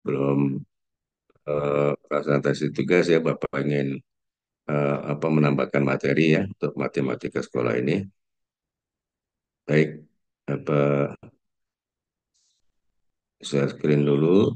belum presentasi tugas ya, Bapak ingin apa menambahkan materi ya untuk matematika sekolah ini. Baik, apa saya screen dulu.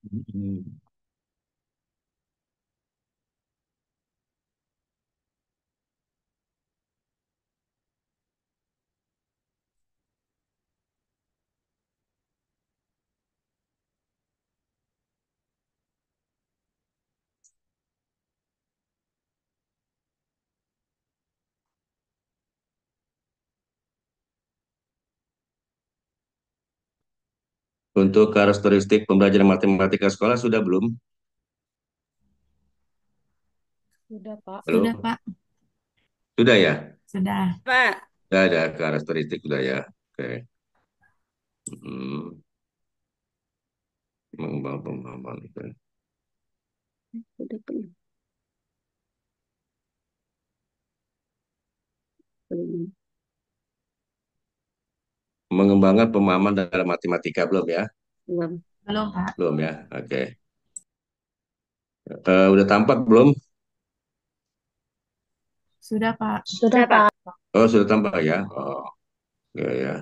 Hmm. Untuk karakteristik pembelajaran matematika sekolah sudah belum? Sudah, Pak. Sudah, Halo? Pak. Sudah ya? Sudah. Pak. Sudah ada karakteristik sudah ya. Oke. Hmm. Mengembang pemahaman. Oke. Sudah pernah. Belum. Mengembangkan pemahaman dalam matematika belum ya? Belum. Belum, Pak. Belum ya? Oke. Udah tampak belum? Sudah, Pak. Sudah, Pak. Oh, sudah tampak ya? Oh, ya ya.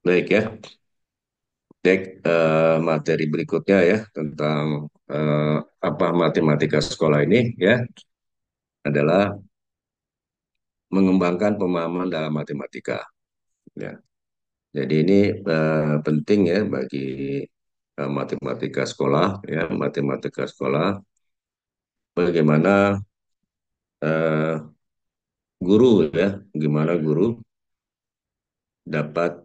Baik ya. Baik, materi berikutnya ya tentang eh, apa matematika sekolah ini ya adalah mengembangkan pemahaman dalam matematika. Ya. Jadi ini penting ya bagi matematika sekolah ya matematika sekolah bagaimana eh, guru ya gimana guru dapat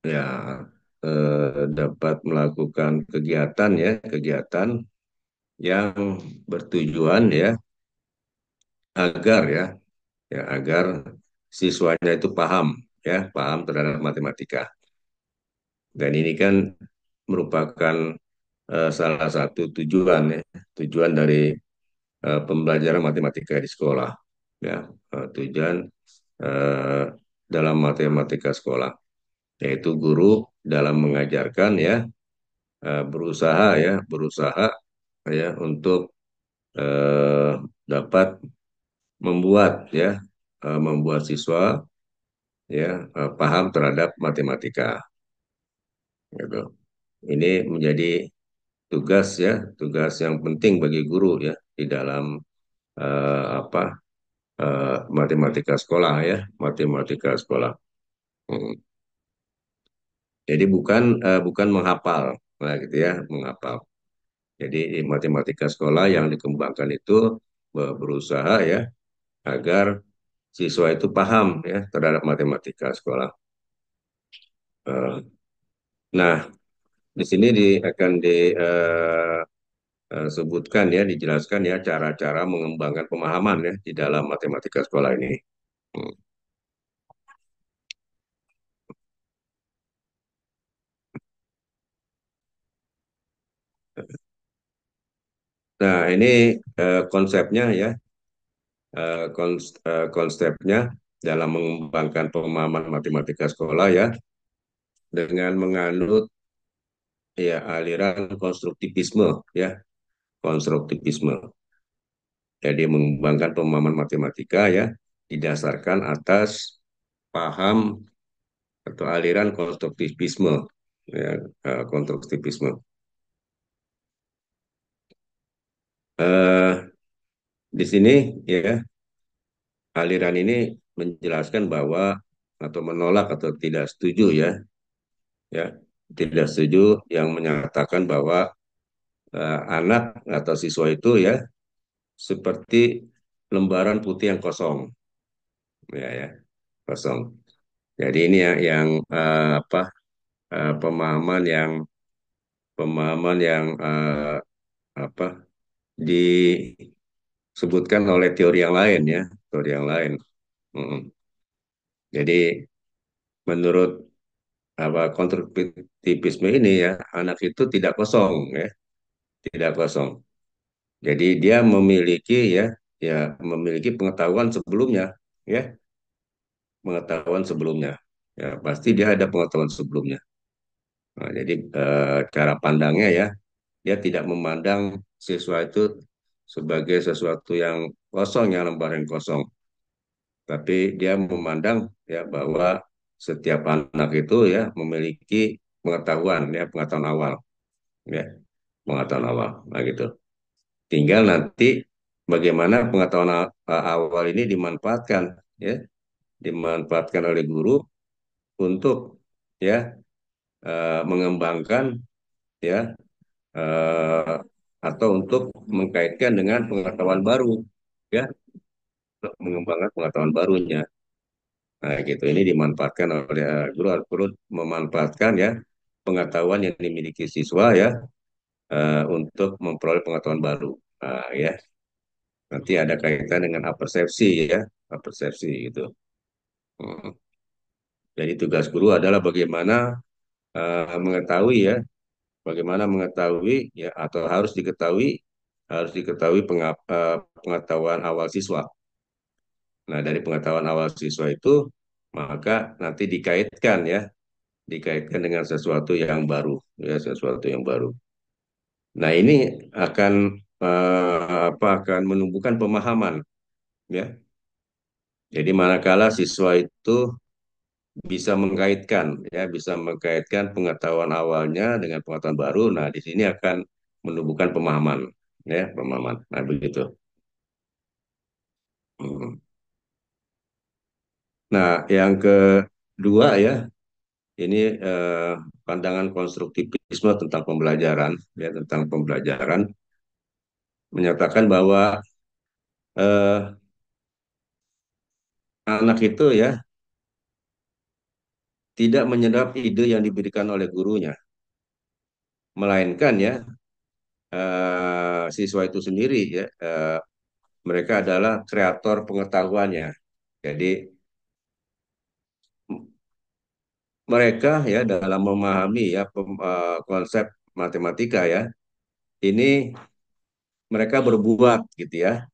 ya dapat melakukan kegiatan ya kegiatan yang bertujuan ya agar ya agar siswanya itu paham ya paham terhadap matematika dan ini kan merupakan salah satu tujuan ya tujuan dari pembelajaran matematika di sekolah ya tujuan eh, dalam matematika sekolah yaitu guru dalam mengajarkan ya berusaha ya untuk eh, dapat membuat membuat siswa ya paham terhadap matematika gitu. Ini menjadi tugas ya tugas yang penting bagi guru ya di dalam apa matematika sekolah ya matematika sekolah. Hmm. Jadi bukan menghafal nah gitu ya menghafal. Jadi di matematika sekolah yang dikembangkan itu berusaha ya agar siswa itu paham ya terhadap matematika sekolah. Eh, Nah, di sini akan disebutkan ya, dijelaskan ya cara-cara mengembangkan pemahaman ya di dalam matematika sekolah ini. Hmm. Nah, ini konsepnya ya, konsepnya dalam mengembangkan pemahaman matematika sekolah ya dengan menganut ya aliran konstruktivisme ya, konstruktivisme. Jadi mengembangkan pemahaman matematika ya didasarkan atas paham atau aliran konstruktivisme, ya, konstruktivisme. Eh, di sini ya aliran ini menjelaskan bahwa atau menolak atau tidak setuju ya tidak setuju yang menyatakan bahwa anak atau siswa itu ya seperti lembaran putih yang kosong, ya kosong. Jadi ini yang apa pemahaman yang apa disebutkan oleh teori yang lain ya, teori yang lain. Mm. Jadi menurut apa konstruktivisme ini ya anak itu tidak kosong ya, tidak kosong. Jadi dia memiliki ya memiliki pengetahuan sebelumnya ya, pengetahuan sebelumnya. Ya pasti dia ada pengetahuan sebelumnya. Nah, jadi cara pandangnya ya dia tidak memandang siswa itu sebagai sesuatu yang kosong, yang lembar yang kosong, tapi dia memandang ya bahwa setiap anak itu ya memiliki pengetahuan ya, pengetahuan awal ya, pengetahuan awal. Nah gitu. Tinggal nanti bagaimana pengetahuan awal ini dimanfaatkan ya, dimanfaatkan oleh guru untuk ya mengembangkan ya eh, atau untuk mengkaitkan dengan pengetahuan baru ya, untuk mengembangkan pengetahuan barunya. Nah, gitu. Ini dimanfaatkan oleh guru memanfaatkan ya pengetahuan yang dimiliki siswa ya untuk memperoleh pengetahuan baru. Nah, ya. Nanti ada kaitan dengan apersepsi ya, apersepsi gitu. Hmm. Jadi tugas guru adalah bagaimana mengetahui ya, bagaimana mengetahui ya atau harus diketahui pengetahuan awal siswa. Nah, dari pengetahuan awal siswa itu maka nanti dikaitkan ya, dikaitkan dengan sesuatu yang baru ya, sesuatu yang baru. Nah, ini akan akan menumbuhkan pemahaman ya. Jadi manakala siswa itu bisa mengkaitkan pengetahuan awalnya dengan pengetahuan baru. Nah, di sini akan menumbuhkan pemahaman ya, pemahaman. Nah, begitu. Hmm. Nah, yang kedua ya, ini pandangan konstruktivisme tentang pembelajaran ya, tentang pembelajaran menyatakan bahwa eh, anak itu ya tidak menyerap ide yang diberikan oleh gurunya, melainkan ya siswa itu sendiri ya mereka adalah kreator pengetahuannya. Jadi mereka ya dalam memahami ya konsep matematika ya ini mereka berbuat gitu ya,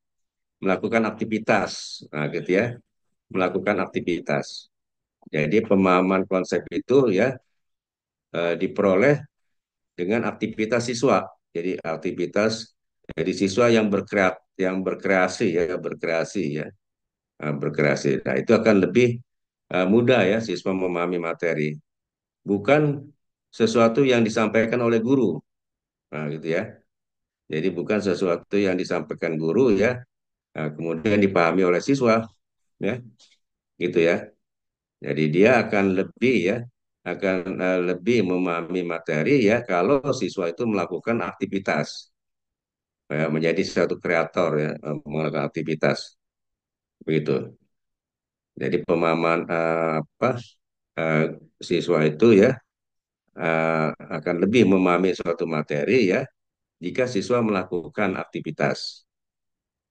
melakukan aktivitas, nah gitu ya, melakukan aktivitas. Jadi pemahaman konsep itu ya diperoleh dengan aktivitas siswa. Jadi aktivitas jadi siswa yang berkreasi ya, berkreasi ya, berkreasi. Nah, itu akan lebih mudah ya siswa memahami materi, bukan sesuatu yang disampaikan oleh guru. Nah, gitu ya. Jadi bukan sesuatu yang disampaikan guru ya, kemudian dipahami oleh siswa ya, gitu ya. Jadi dia akan lebih ya, akan lebih memahami materi ya kalau siswa itu melakukan aktivitas, ya, menjadi satu kreator ya, melakukan aktivitas begitu. Jadi pemahaman eh, siswa itu ya akan lebih memahami suatu materi ya jika siswa melakukan aktivitas.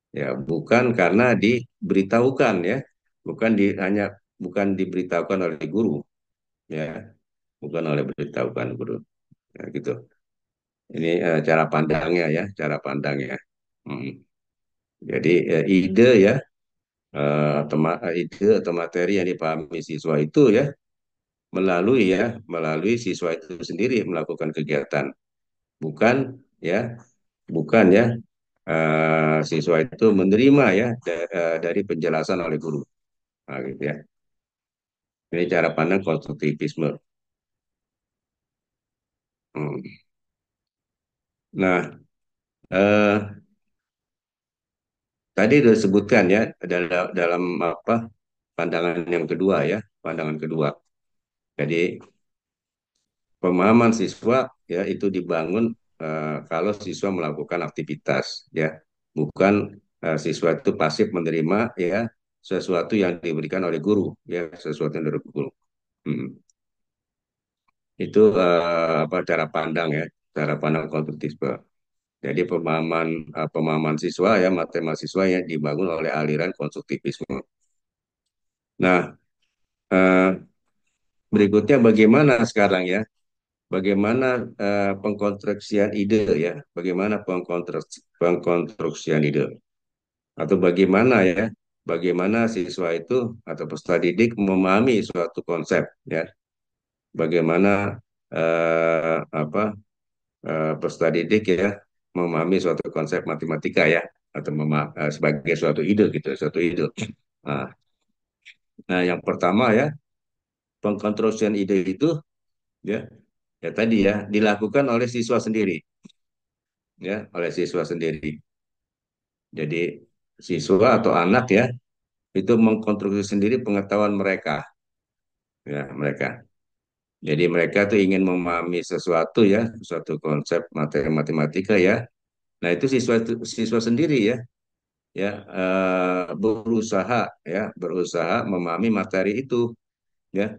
Ya, bukan karena diberitahukan ya, hanya bukan diberitahukan oleh guru ya, bukan oleh beritahukan guru. Ya, gitu. Ini cara pandangnya ya, cara pandangnya. Hmm. Jadi ide ya, ide atau materi yang dipahami siswa itu ya melalui siswa itu sendiri melakukan kegiatan, bukan ya, bukan ya siswa itu menerima ya dari penjelasan oleh guru. Nah, gitu ya. Ini cara pandang konstruktivisme. Hmm. Nah, eh, tadi sudah disebutkan ya dalam apa pandangan yang kedua ya, pandangan kedua. Jadi pemahaman siswa ya itu dibangun kalau siswa melakukan aktivitas ya, bukan siswa itu pasif menerima ya sesuatu yang diberikan oleh guru ya, sesuatu yang dari guru. Hmm. Itu apa cara pandang ya, cara pandang konstruktivisme. Jadi pemahaman siswa ya, materi mahasiswa yang dibangun oleh aliran konstruktivisme. Nah, eh, berikutnya bagaimana sekarang ya? Bagaimana pengkonstruksian ide ya? Bagaimana pengkonstruksian ide? Atau bagaimana ya? Bagaimana siswa itu atau peserta didik memahami suatu konsep ya? Bagaimana apa peserta didik ya memahami suatu konsep matematika ya? Atau sebagai suatu ide gitu, suatu ide. Nah, nah, yang pertama ya, pengkonstruksian ide itu ya, ya tadi ya dilakukan oleh siswa sendiri ya, oleh siswa sendiri. Jadi siswa atau anak ya itu mengkonstruksi sendiri pengetahuan mereka ya mereka. Jadi mereka tuh ingin memahami sesuatu ya, suatu konsep materi matematika ya. Nah, itu siswa sendiri ya berusaha ya berusaha memahami materi itu ya.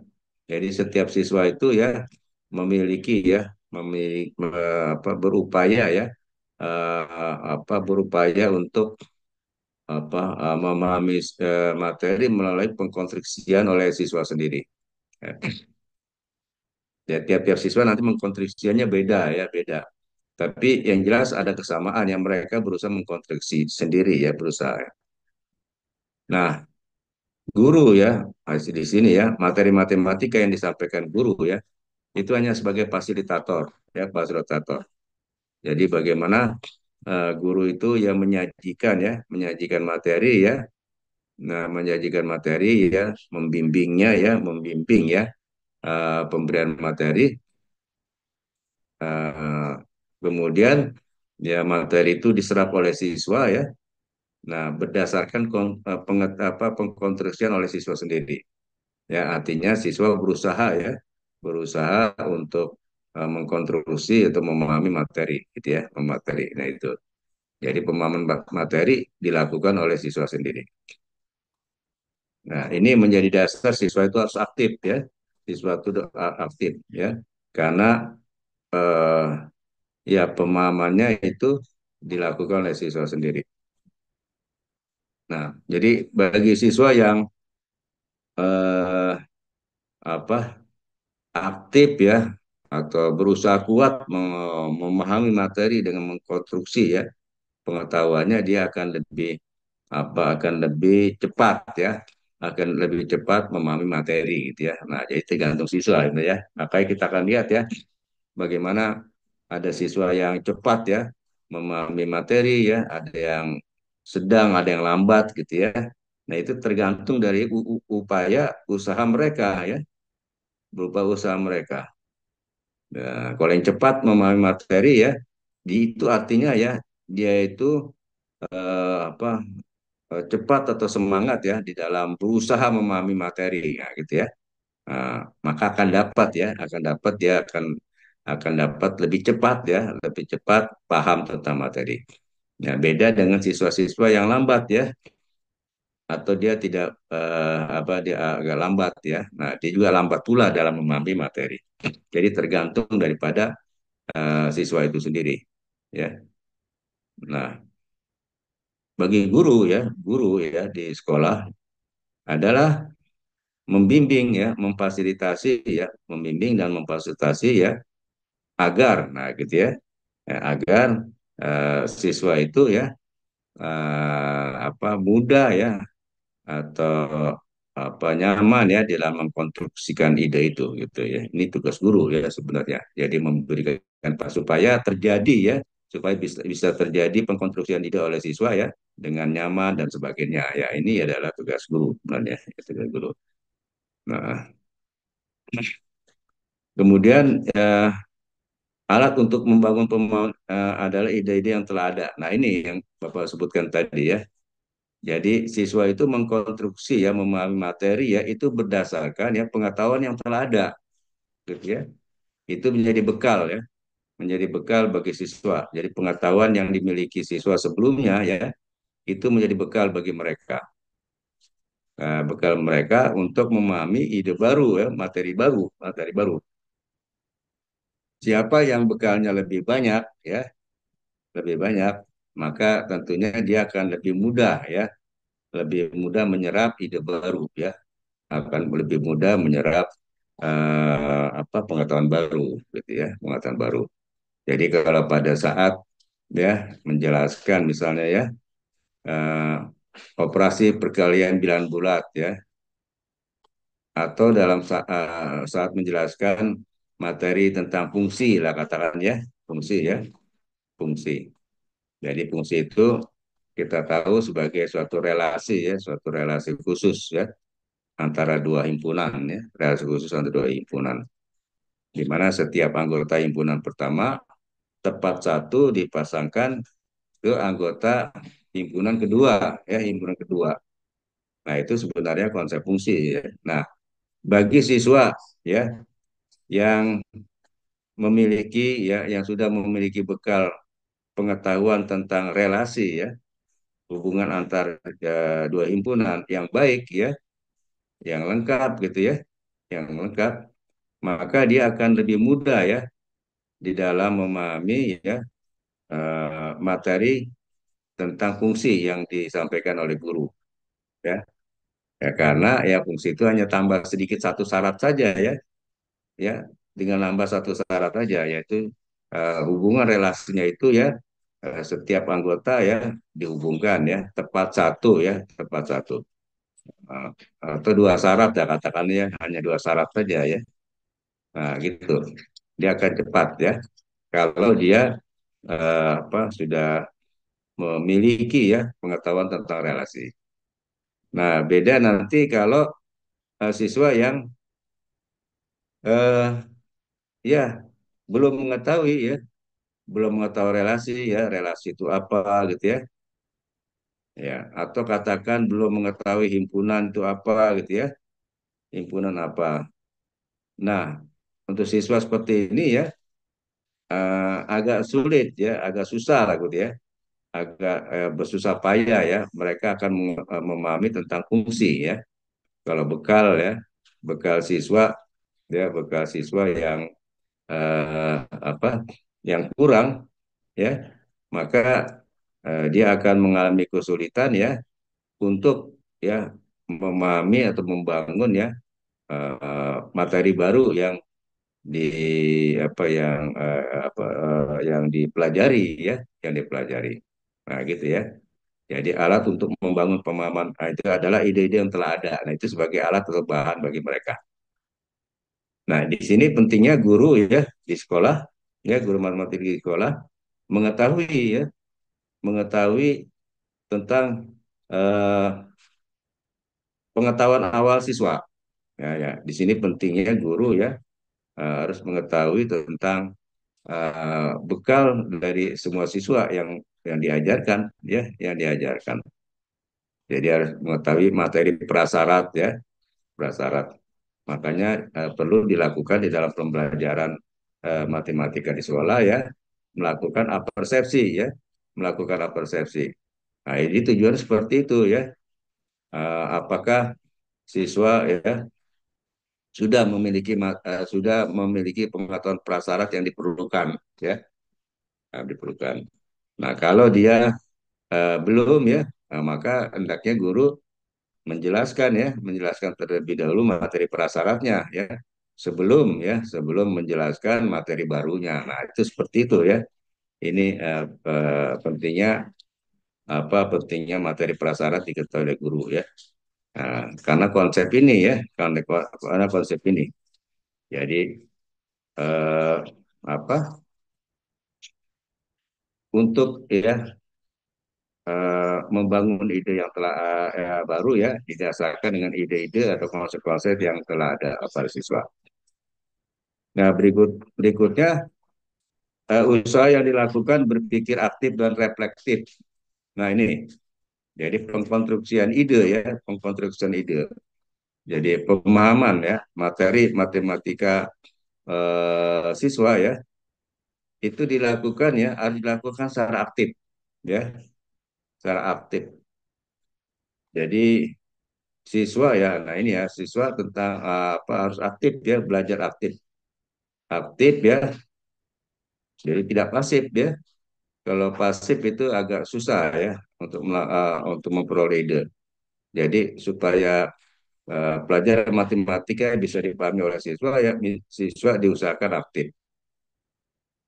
Jadi setiap siswa itu ya memiliki ya memiliki apa berupaya ya berupaya untuk memahami materi melalui pengkonstruksian oleh siswa sendiri. Ya, ya, tiap-tiap siswa nanti mengkonstruksiannya beda ya, beda. Tapi yang jelas ada kesamaan yang mereka berusaha mengkonstruksi sendiri ya, berusaha. Nah, guru ya, di sini ya, materi matematika yang disampaikan guru ya, itu hanya sebagai fasilitator ya, fasilitator. Jadi bagaimana guru itu yang menyajikan materi ya. Nah, menyajikan materi ya, membimbingnya ya, membimbing ya pemberian materi. eh, Kemudian ya materi itu diserap oleh siswa ya. Nah, berdasarkan pengkonstruksian oleh siswa sendiri. Ya, artinya siswa berusaha ya, berusaha untuk mengkonstruksi atau memahami materi, gitu ya, materi. Nah itu. Jadi pemahaman materi dilakukan oleh siswa sendiri. Nah, ini menjadi dasar siswa itu harus aktif ya. Siswa itu aktif ya. Karena eh, ya pemahamannya itu dilakukan oleh siswa sendiri. Nah, jadi bagi siswa yang eh, apa aktif ya atau berusaha kuat memahami materi dengan mengkonstruksi ya pengetahuannya, dia akan lebih cepat ya, akan lebih cepat memahami materi gitu ya. Nah, jadi tergantung siswa gitu ya. Makanya kita akan lihat ya bagaimana ada siswa yang cepat ya memahami materi ya, ada yang sedang, ada yang lambat gitu ya. Nah, itu tergantung dari upaya usaha mereka ya, berupa usaha mereka. Nah, kalau yang cepat memahami materi ya, itu artinya ya dia itu apa cepat atau semangat ya di dalam berusaha memahami materi ya gitu ya. Nah, maka akan dapat dia akan dapat lebih cepat ya, lebih cepat paham tentang materi. Nah, beda dengan siswa-siswa yang lambat ya, atau dia tidak dia agak lambat ya. Nah, dia juga lambat pula dalam memahami materi. Jadi tergantung daripada siswa itu sendiri ya. Nah, bagi guru ya di sekolah adalah membimbing ya, memfasilitasi ya, membimbing dan memfasilitasi ya agar, nah gitu ya, agar siswa itu ya mudah ya atau nyaman ya dalam mengkonstruksikan ide itu gitu ya. Ini tugas guru ya sebenarnya. Jadi memberikan supaya terjadi ya, supaya bisa terjadi pengkonstruksian ide oleh siswa ya dengan nyaman dan sebagainya. Ya ini adalah tugas guru sebenarnya, tugas guru. Nah. Kemudian alat untuk membangun pemahaman adalah ide-ide yang telah ada. Nah, ini yang Bapak sebutkan tadi ya. Jadi siswa itu mengkonstruksi ya, memahami materi ya, itu berdasarkan ya pengetahuan yang telah ada, gitu ya. Itu menjadi bekal ya, menjadi bekal bagi siswa. Jadi pengetahuan yang dimiliki siswa sebelumnya ya, itu menjadi bekal bagi mereka. Nah, bekal mereka untuk memahami ide baru ya, materi baru, materi baru. Siapa yang bekalnya lebih banyak ya, lebih banyak, maka tentunya dia akan lebih mudah ya, lebih mudah menyerap ide baru ya, akan lebih mudah menyerap pengetahuan baru gitu ya, pengetahuan baru. Jadi kalau pada saat ya menjelaskan misalnya ya eh, operasi perkalian bilangan bulat ya, atau dalam saat menjelaskan materi tentang fungsi lah katakan ya, fungsi ya, fungsi. Jadi fungsi itu kita tahu sebagai suatu relasi ya, suatu relasi khusus ya antara dua himpunan ya, relasi khusus antara dua himpunan. Di mana setiap anggota himpunan pertama tepat satu dipasangkan ke anggota himpunan kedua ya, himpunan kedua. Nah, itu sebenarnya konsep fungsi ya. Nah, bagi siswa ya yang memiliki ya, yang sudah memiliki bekal pengetahuan tentang relasi ya, hubungan antar dua himpunan yang baik ya, yang lengkap gitu ya, yang lengkap, maka dia akan lebih mudah ya di dalam memahami ya materi tentang fungsi yang disampaikan oleh guru ya. Ya karena ya fungsi itu hanya tambah sedikit satu syarat saja ya, ya dengan nambah satu syarat saja yaitu hubungan relasinya itu ya setiap anggota ya dihubungkan ya tepat satu ya, tepat satu. Eh, atau dua syarat ya katakan ya, hanya dua syarat saja ya. Nah, gitu. Dia akan cepat ya kalau dia sudah memiliki ya pengetahuan tentang relasi. Nah, beda nanti kalau siswa yang eh, ya belum mengetahui ya, belum mengetahui relasi ya, relasi itu apa gitu ya. Ya, atau katakan belum mengetahui himpunan itu apa gitu ya, himpunan apa. Nah, untuk siswa seperti ini ya agak sulit ya, agak susah lah gitu ya, agak bersusah payah ya. Mereka akan memahami tentang fungsi ya. Kalau bekal ya, bekal siswa ya, bekal siswa yang eh, apa, yang kurang ya, maka dia akan mengalami kesulitan ya untuk ya memahami atau membangun ya materi baru yang di yang dipelajari ya, yang dipelajari. Nah, gitu ya. Jadi alat untuk membangun pemahaman itu adalah ide-ide yang telah ada. Nah, itu sebagai alat atau bahan bagi mereka. Nah, di sini pentingnya guru ya di sekolah, ya guru matematika di sekolah mengetahui ya, mengetahui tentang eh, pengetahuan awal siswa. Ya, ya. Di sini pentingnya guru ya harus mengetahui tentang bekal dari semua siswa yang diajarkan ya, yang diajarkan. Jadi harus mengetahui materi prasyarat ya, prasyarat. Makanya perlu dilakukan di dalam pembelajaran matematika di sekolah ya, melakukan apersepsi ya, melakukan apersepsi. Nah, ini tujuan seperti itu ya. Apakah siswa ya sudah memiliki pengetahuan prasyarat yang diperlukan ya, diperlukan. Nah, kalau dia belum ya, nah, maka hendaknya guru menjelaskan ya, menjelaskan terlebih dahulu materi prasyaratnya ya, sebelum menjelaskan materi barunya. Nah, itu seperti itu ya. Ini pentingnya pentingnya materi prasyarat diketahui oleh guru ya. Nah, karena konsep ini ya, karena konsep ini. Jadi eh, apa untuk ya membangun ide yang telah baru ya didasarkan dengan ide-ide atau konsep-konsep yang telah ada pada siswa. Nah, berikutnya usaha yang dilakukan berpikir aktif dan reflektif. Nah, ini jadi pengkonstruksian ide ya, pengkonstruksian ide. Jadi pemahaman ya, materi matematika siswa ya, itu dilakukan ya, harus dilakukan secara aktif ya, secara aktif. Jadi siswa ya, nah ini ya, siswa tentang apa harus aktif ya, belajar aktif. Aktif ya, jadi tidak pasif ya. Kalau pasif itu agak susah ya untuk memperoleh ide. Jadi supaya pelajaran matematika bisa dipahami oleh siswa ya, siswa diusahakan aktif,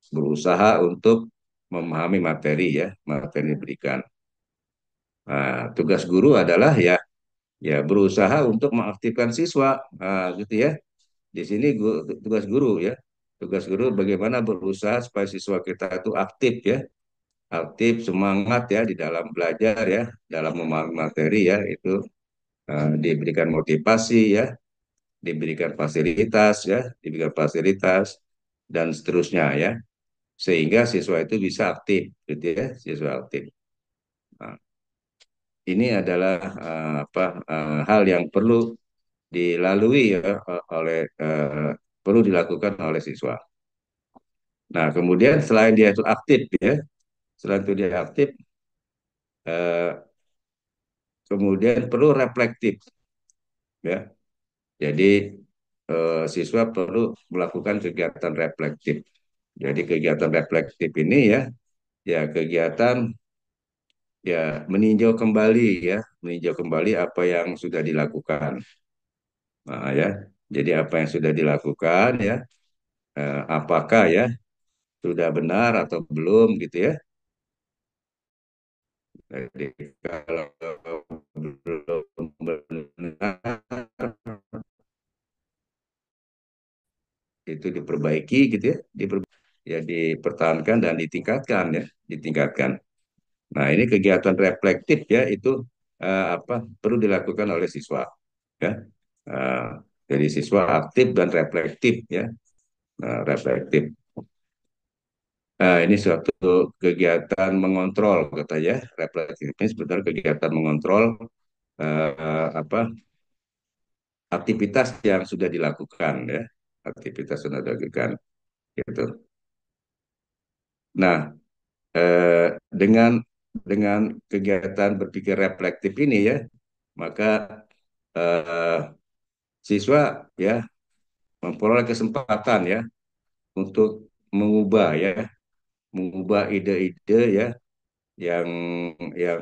berusaha untuk memahami materi ya, materi yang diberikan. Nah, tugas guru adalah ya berusaha untuk mengaktifkan siswa, gitu ya. Di sini tugas guru ya, tugas guru bagaimana berusaha supaya siswa kita itu aktif ya, aktif semangat ya di dalam belajar ya, dalam memahami materi ya, itu diberikan motivasi ya, diberikan fasilitas dan seterusnya ya, sehingga siswa itu bisa aktif, gitu ya, siswa aktif. Nah, ini adalah hal yang perlu dilalui ya oleh perlu dilakukan oleh siswa. Nah, kemudian selain dia itu aktif ya, selain itu dia aktif, eh, kemudian perlu reflektif ya. Jadi siswa perlu melakukan kegiatan reflektif. Jadi kegiatan reflektif ini ya, kegiatan ya meninjau kembali apa yang sudah dilakukan. Nah, ya, jadi apa yang sudah dilakukan ya, apakah ya sudah benar atau belum gitu ya. Jadi kalau belum benar itu diperbaiki gitu ya, ya dipertahankan dan ditingkatkan ya, ditingkatkan. Nah, ini kegiatan reflektif ya, itu perlu dilakukan oleh siswa ya. Eh, jadi siswa aktif dan reflektif ya. Reflektif. Ini suatu kegiatan mengontrol katanya. Reflektif ini sebenarnya kegiatan mengontrol apa aktivitas yang sudah dilakukan ya, aktivitas yang sudah dilakukan gitu. Nah, dengan kegiatan berpikir reflektif ini ya, maka eh, siswa ya memperoleh kesempatan ya untuk mengubah ya, mengubah ide-ide ya yang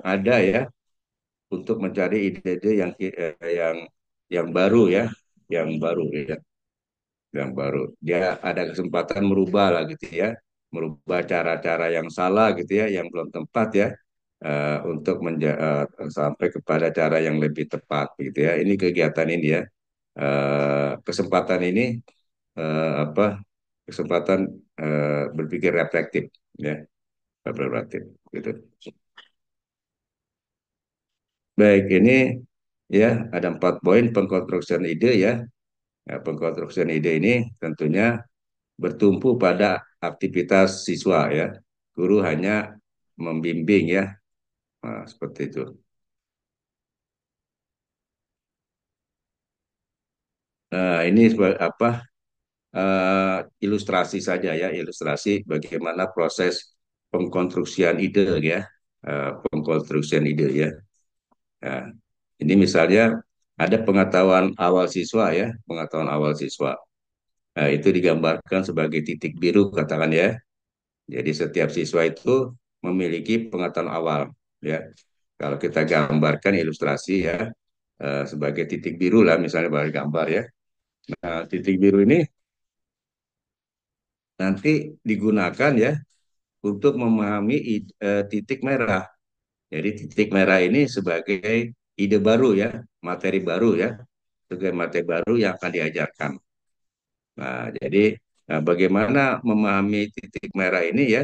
ada ya, untuk mencari ide-ide yang baru ya, yang baru ya, yang baru. Dia ada kesempatan merubah lah gitu ya, merubah cara-cara yang salah gitu ya, yang belum tepat ya, untuk sampai kepada cara yang lebih tepat gitu ya. Ini kegiatan ini ya, kesempatan ini apa kesempatan berpikir reflektif ya, reflektif gitu. Baik, ini ya ada 4 poin pengkonstruksian ide ya. Ya, pengkonstruksian ide ini tentunya bertumpu pada aktivitas siswa ya. Guru hanya membimbing ya. Nah, seperti itu. Nah, ini ilustrasi saja ya, ilustrasi bagaimana proses pengkonstruksian ide ya. Pengkonstruksian ide ya. Nah, ini misalnya ada pengetahuan awal siswa ya, pengetahuan awal siswa. Nah, itu digambarkan sebagai titik biru katakan ya. Jadi setiap siswa itu memiliki pengetahuan awal ya. Kalau kita gambarkan ilustrasi ya, sebagai titik biru lah misalnya bagi gambar ya. Nah, titik biru ini nanti digunakan ya untuk memahami titik merah. Jadi titik merah ini sebagai ide baru ya, materi baru ya, sebagai materi baru yang akan diajarkan. Nah, jadi bagaimana memahami titik merah ini ya,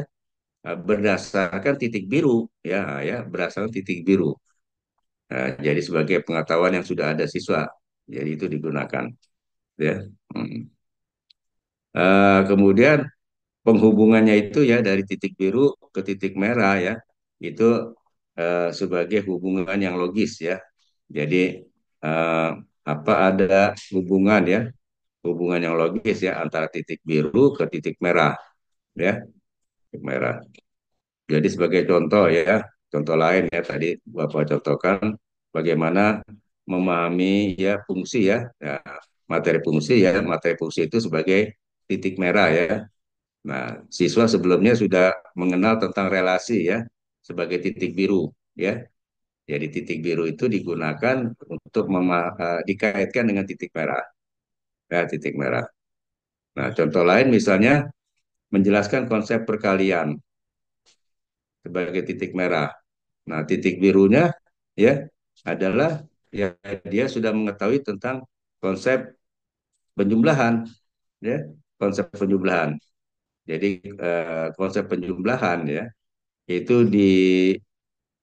berdasarkan titik biru ya, berdasarkan titik biru. Jadi sebagai pengetahuan yang sudah ada siswa, jadi itu digunakan ya. Hmm. Kemudian penghubungannya itu ya dari titik biru ke titik merah ya, itu sebagai hubungan yang logis ya. Jadi eh, ada hubungan ya, hubungan yang logis ya antara titik biru ke titik merah ya, titik merah. Jadi sebagai contoh ya, contoh lain ya tadi Bapak contohkan bagaimana memahami ya fungsi ya, materi fungsi itu sebagai titik merah ya. Nah, siswa sebelumnya sudah mengenal tentang relasi ya sebagai titik biru ya. Jadi titik biru itu digunakan untuk dikaitkan dengan titik merah ya, titik merah. Nah, contoh lain misalnya menjelaskan konsep perkalian sebagai titik merah. Nah, titik birunya ya adalah ya dia sudah mengetahui tentang konsep penjumlahan ya, konsep penjumlahan. Jadi konsep penjumlahan ya itu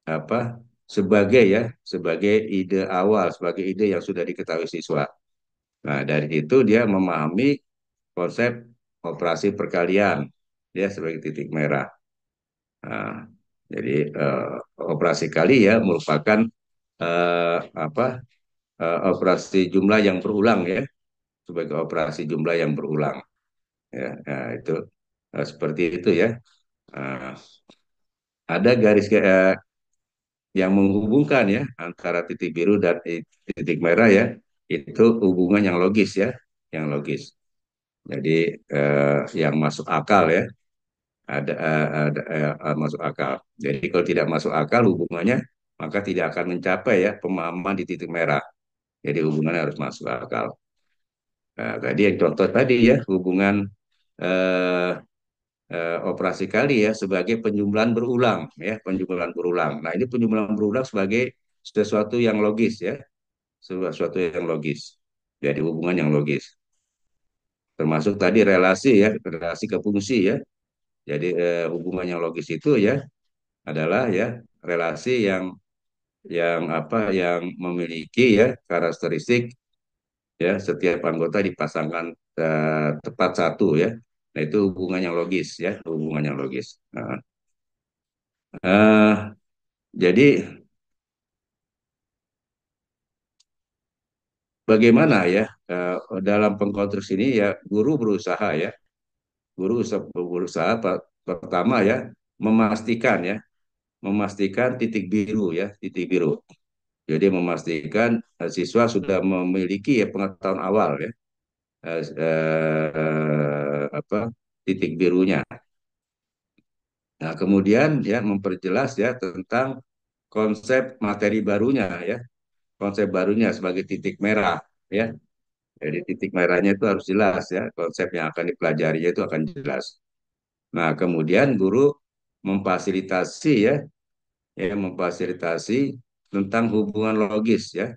apa sebagai ide awal, sebagai ide yang sudah diketahui siswa. Nah, dari itu dia memahami konsep operasi perkalian ya sebagai titik merah. Nah, jadi operasi kali ya merupakan apa operasi jumlah yang berulang ya sebagai operasi jumlah yang berulang ya. Nah, itu seperti itu ya. Nah, ada yang menghubungkan ya antara titik biru dan titik merah ya, itu hubungan yang logis ya, yang logis. Jadi yang masuk akal ya, ada masuk akal. Jadi kalau tidak masuk akal hubungannya, maka tidak akan mencapai ya pemahaman di titik merah. Jadi hubungannya harus masuk akal. Nah, tadi yang contoh tadi ya hubungan eh, operasi kali ya sebagai penjumlahan berulang ya, penjumlahan berulang. Nah, ini penjumlahan berulang sebagai sesuatu yang logis ya, sesuatu yang logis. Jadi hubungan yang logis. Termasuk tadi relasi ya, relasi ke fungsi ya. Jadi hubungan yang logis itu ya adalah ya relasi yang memiliki ya karakteristik ya setiap anggota dipasangkan tepat satu ya. Nah, itu hubungan yang logis ya, hubungan yang logis. Nah, eh, jadi bagaimana ya dalam pengkonstruksi ini ya guru berusaha ya, berusaha pertama ya memastikan ya, memastikan titik biru ya, titik biru. Jadi memastikan siswa sudah memiliki ya pengetahuan awal ya, titik birunya. Nah, kemudian ya memperjelas ya tentang konsep materi barunya ya, konsep barunya sebagai titik merah ya. Jadi titik merahnya itu harus jelas ya, konsep yang akan dipelajarinya itu akan jelas. Nah, kemudian guru memfasilitasi memfasilitasi tentang hubungan logis ya,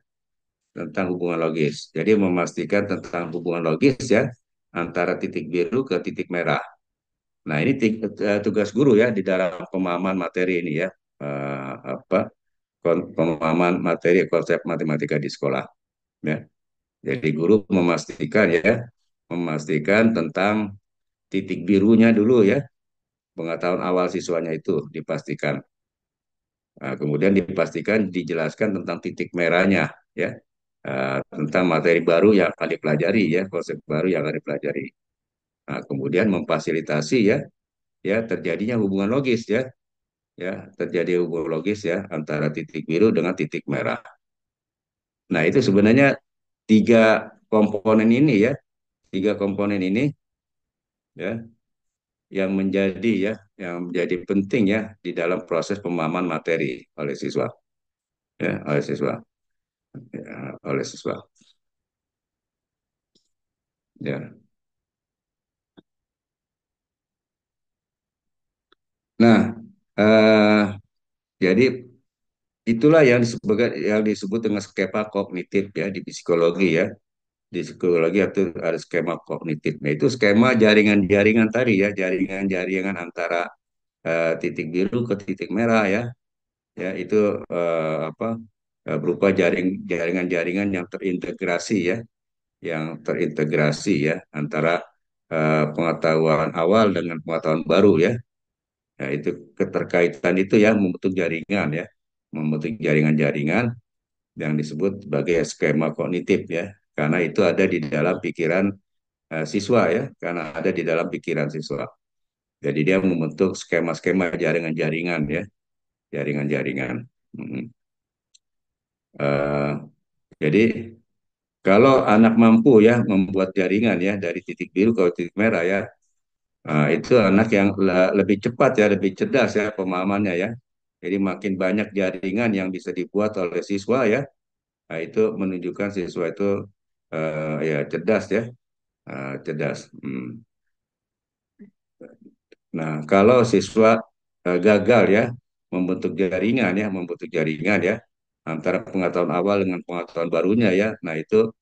tentang hubungan logis. Jadi memastikan tentang hubungan logis ya antara titik biru ke titik merah. Nah, ini tugas guru ya di dalam pemahaman materi ini ya. Eh, apa Pemahaman materi konsep matematika di sekolah ya. Jadi guru memastikan tentang titik birunya dulu ya, pengetahuan awal siswanya itu dipastikan. Nah, kemudian dipastikan dijelaskan tentang titik merahnya ya, tentang materi baru yang akan dipelajari ya, konsep baru yang akan dipelajari. Nah, kemudian memfasilitasi ya terjadinya hubungan logis ya terjadi hubungan logis ya antara titik biru dengan titik merah. Nah, itu sebenarnya tiga komponen ini ya, tiga komponen ini ya yang menjadi penting ya di dalam proses pemahaman materi oleh siswa ya, oleh siswa ya. Nah, eh, jadi itulah yang disebut dengan skema kognitif ya di psikologi ya. Di psikologi itu ada skema kognitif. Nah, itu skema jaringan-jaringan tadi ya, jaringan-jaringan antara titik biru ke titik merah ya. Ya, itu berupa jaringan-jaringan yang terintegrasi ya, antara pengetahuan awal dengan pengetahuan baru ya. Nah, itu keterkaitan itu ya membentuk jaringan ya, membentuk jaringan-jaringan yang disebut sebagai skema kognitif ya. Karena itu ada di dalam pikiran siswa ya, karena ada di dalam pikiran siswa. Jadi dia membentuk skema-skema jaringan-jaringan ya, jaringan-jaringan. Mm. Eh, jadi kalau anak mampu ya membuat jaringan ya dari titik biru ke titik merah ya, itu anak yang lebih cepat ya, lebih cerdas ya pemahamannya ya. Jadi makin banyak jaringan yang bisa dibuat oleh siswa ya, nah, itu menunjukkan siswa itu ya cerdas ya, cerdas. Nah, kalau siswa gagal ya membentuk jaringan ya antara pengetahuan awal dengan pengetahuan barunya ya, nah itu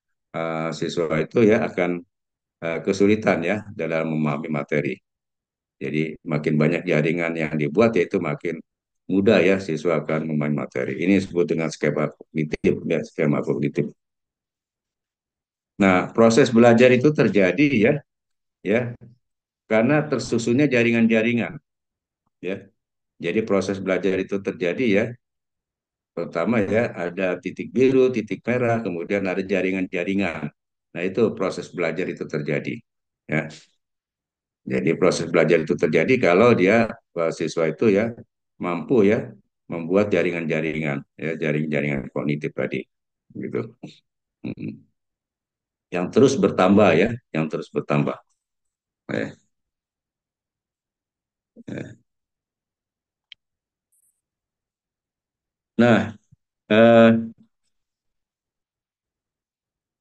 siswa itu ya akan kesulitan ya dalam memahami materi. Jadi makin banyak jaringan yang dibuat yaitu makin mudah ya siswa akan memahami materi. Ini disebut dengan skema kognitif ya, skema kognitif. Nah, proses belajar itu terjadi ya karena tersusunnya jaringan-jaringan ya. Jadi proses belajar itu terjadi ya, pertama ya ada titik biru, titik merah, kemudian ada jaringan-jaringan. Nah, itu proses belajar itu terjadi. Ya, jadi proses belajar itu terjadi kalau dia siswa itu ya mampu ya membuat jaringan-jaringan ya jaringan-jaringan kognitif tadi gitu. Mm. Yang terus bertambah ya, yang terus bertambah. Ya, ya. Nah, eh,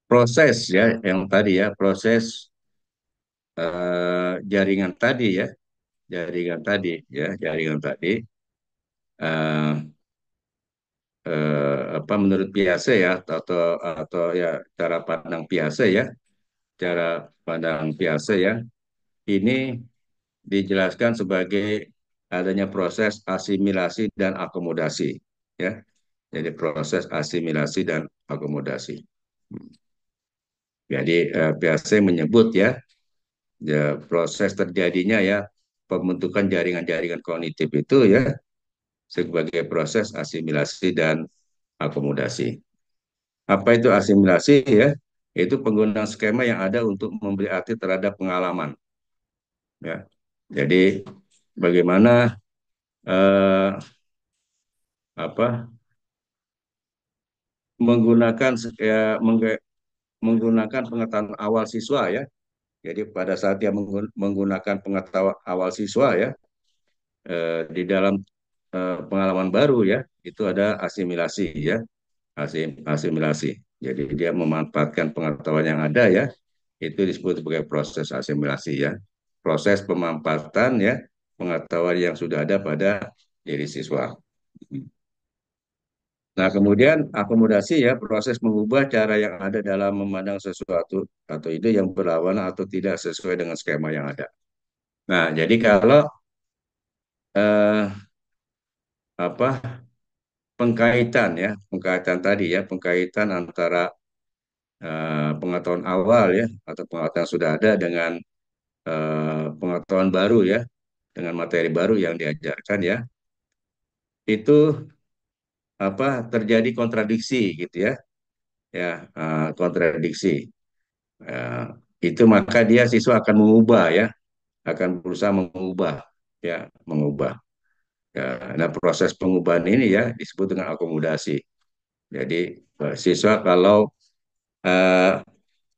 proses ya yang tadi ya proses jaringan tadi ya jaringan tadi eh, apa menurut Piaget ya atau ya cara pandang Piaget ya cara pandang Piaget ya ini dijelaskan sebagai adanya proses asimilasi dan akomodasi ya jadi proses asimilasi dan akomodasi jadi Piaget menyebut ya proses terjadinya ya pembentukan jaringan-jaringan kognitif itu ya sebagai proses asimilasi dan akomodasi. Apa itu asimilasi ya? Itu penggunaan skema yang ada untuk memberi arti terhadap pengalaman. Ya, jadi bagaimana eh, apa menggunakan menggunakan pengetahuan awal siswa ya. Jadi pada saat dia menggunakan pengetahuan awal siswa ya di dalam pengalaman baru ya itu ada asimilasi ya asimilasi. Jadi dia memanfaatkan pengetahuan yang ada ya, itu disebut sebagai proses asimilasi ya. Proses pemanfaatan ya pengetahuan yang sudah ada pada diri siswa. Nah, kemudian akomodasi ya proses mengubah cara yang ada dalam memandang sesuatu atau ide yang berlawanan atau tidak sesuai dengan skema yang ada. Nah, jadi kalau eh, apa pengkaitan tadi ya, pengkaitan antara pengetahuan awal ya atau pengetahuan yang sudah ada dengan pengetahuan baru ya dengan materi baru yang diajarkan ya itu terjadi kontradiksi gitu ya kontradiksi. Eh, itu maka dia siswa akan mengubah ya akan berusaha mengubah ya mengubah ya, nah proses pengubahan ini ya disebut dengan akomodasi. Jadi siswa kalau eh,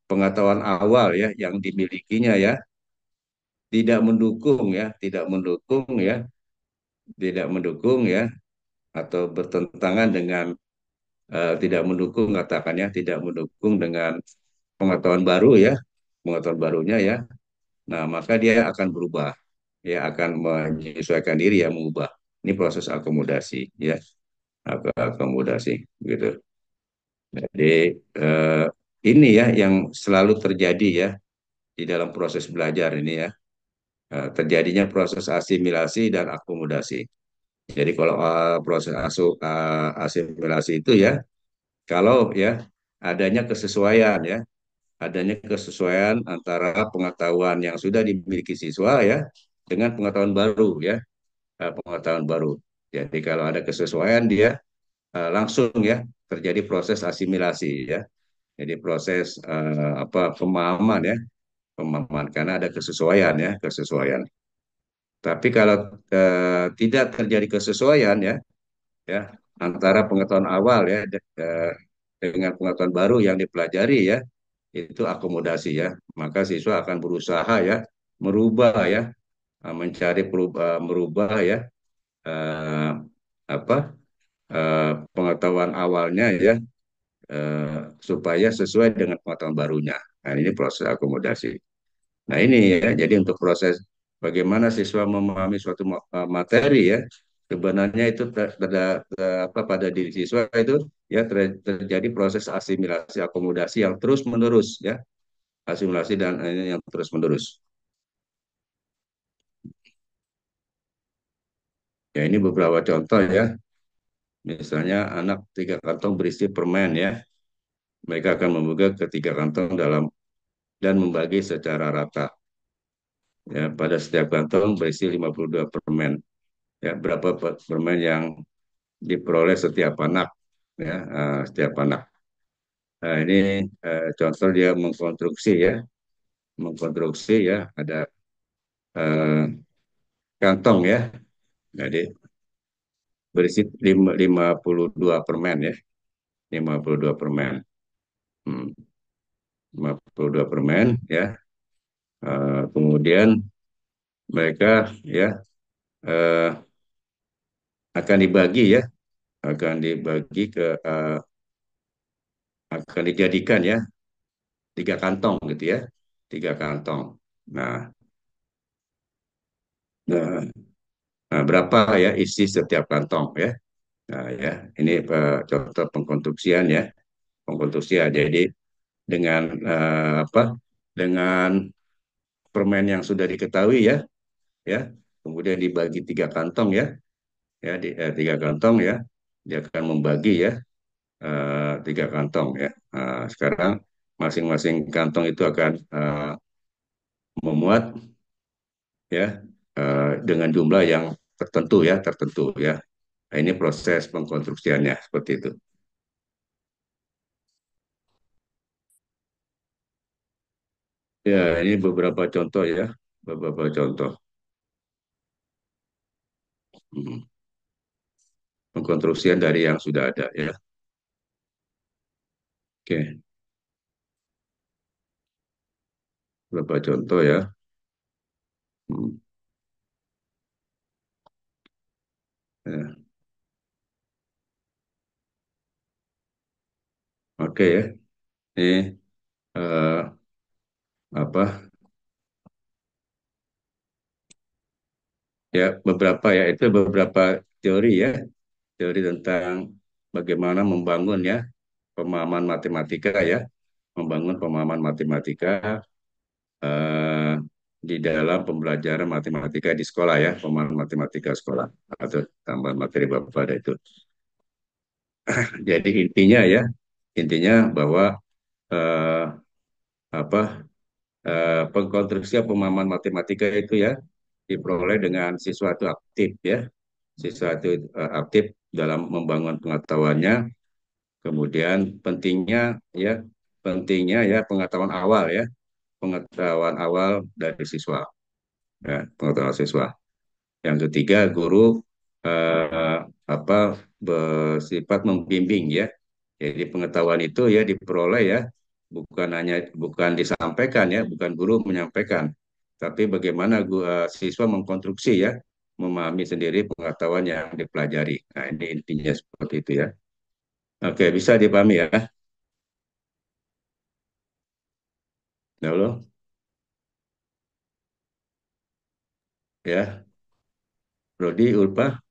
pengetahuan awal ya yang dimilikinya ya tidak mendukung ya, tidak mendukung ya, atau bertentangan dengan tidak mendukung katakannya tidak mendukung dengan pengetahuan baru ya, pengetahuan barunya ya. Nah, maka dia akan berubah, ya akan menyesuaikan diri ya mengubah. Ini proses akomodasi ya, akomodasi gitu. Jadi eh, ini ya yang selalu terjadi ya di dalam proses belajar ini ya. Terjadinya proses asimilasi dan akomodasi. Jadi kalau proses asimilasi itu ya, kalau ya adanya kesesuaian ya, adanya kesesuaian antara pengetahuan yang sudah dimiliki siswa ya dengan pengetahuan baru ya, pengetahuan baru. Jadi kalau ada kesesuaian dia langsung ya terjadi proses asimilasi ya. Jadi proses pemahaman ya, pemahaman karena ada kesesuaian ya, kesesuaian. Tapi kalau tidak terjadi kesesuaian ya, ya antara pengetahuan awal ya dengan pengetahuan baru yang dipelajari ya, itu akomodasi ya. Maka siswa akan berusaha ya merubah ya, merubah ya eh, apa pengetahuan awalnya ya supaya sesuai dengan pengetahuan barunya. Nah, ini proses akomodasi. Nah, ini ya, jadi untuk proses bagaimana siswa memahami suatu materi ya, sebenarnya itu pada diri siswa itu ya terjadi proses asimilasi akomodasi yang terus menerus ya, asimilasi dan ini yang terus menerus. Ya, ini beberapa contoh ya. Misalnya anak tiga kantong berisi permen ya, mereka akan membuka ketiga kantong dalam dan membagi secara rata. Ya, pada setiap kantong berisi 52 permen. Ya, berapa permen yang diperoleh setiap anak ya, setiap anak. Nah, ini contoh dia mengkonstruksi ya, mengkonstruksi ya ada eh, kantong ya. Jadi berisi 52 permen ya, 52 permen. Hmm, 52 permen ya. Kemudian mereka ya eh, akan dibagi ya, akan dibagi akan dijadikan ya tiga kantong gitu ya, tiga kantong. Nah, nah, nah, berapa ya isi setiap kantong ya? Nah, ya ini contoh pengkonstruksian ya, pengkonstruksian. Jadi dengan Dengan permen yang sudah diketahui ya, ya, kemudian dibagi tiga kantong ya, tiga kantong ya, dia akan membagi ya tiga kantong ya. Sekarang masing-masing kantong itu akan memuat ya dengan jumlah yang tertentu ya, tertentu ya. Nah, ini proses pengkonstruksiannya seperti itu. Ya, ini beberapa contoh ya, beberapa contoh. Hmm. Pengkonstruksian dari yang sudah ada ya. Oke, beberapa contoh ya. Hmm. Ya. Oke ya, ini eh, apa ya beberapa ya itu beberapa teori ya, teori tentang bagaimana membangun ya pemahaman matematika ya, membangun pemahaman matematika eh, di dalam pembelajaran matematika di sekolah ya, pemahaman matematika sekolah atau tambahan materi Bapak ada itu. Jadi intinya ya, intinya bahwa eh, apa pengkonstruksi pemahaman matematika itu ya diperoleh dengan siswa itu aktif ya, siswa itu aktif dalam membangun pengetahuannya, kemudian pentingnya ya pengetahuan awal ya, pengetahuan awal dari siswa ya, pengetahuan siswa. Yang ketiga, guru eh, apa bersifat membimbing ya. Jadi pengetahuan itu ya diperoleh ya, bukan disampaikan ya, bukan guru menyampaikan, tapi bagaimana siswa mengkonstruksi ya, memahami sendiri pengetahuan yang dipelajari. Nah, ini intinya seperti itu ya. Oke, bisa dipahami ya. Halo, ya, Rodi, Ulpa,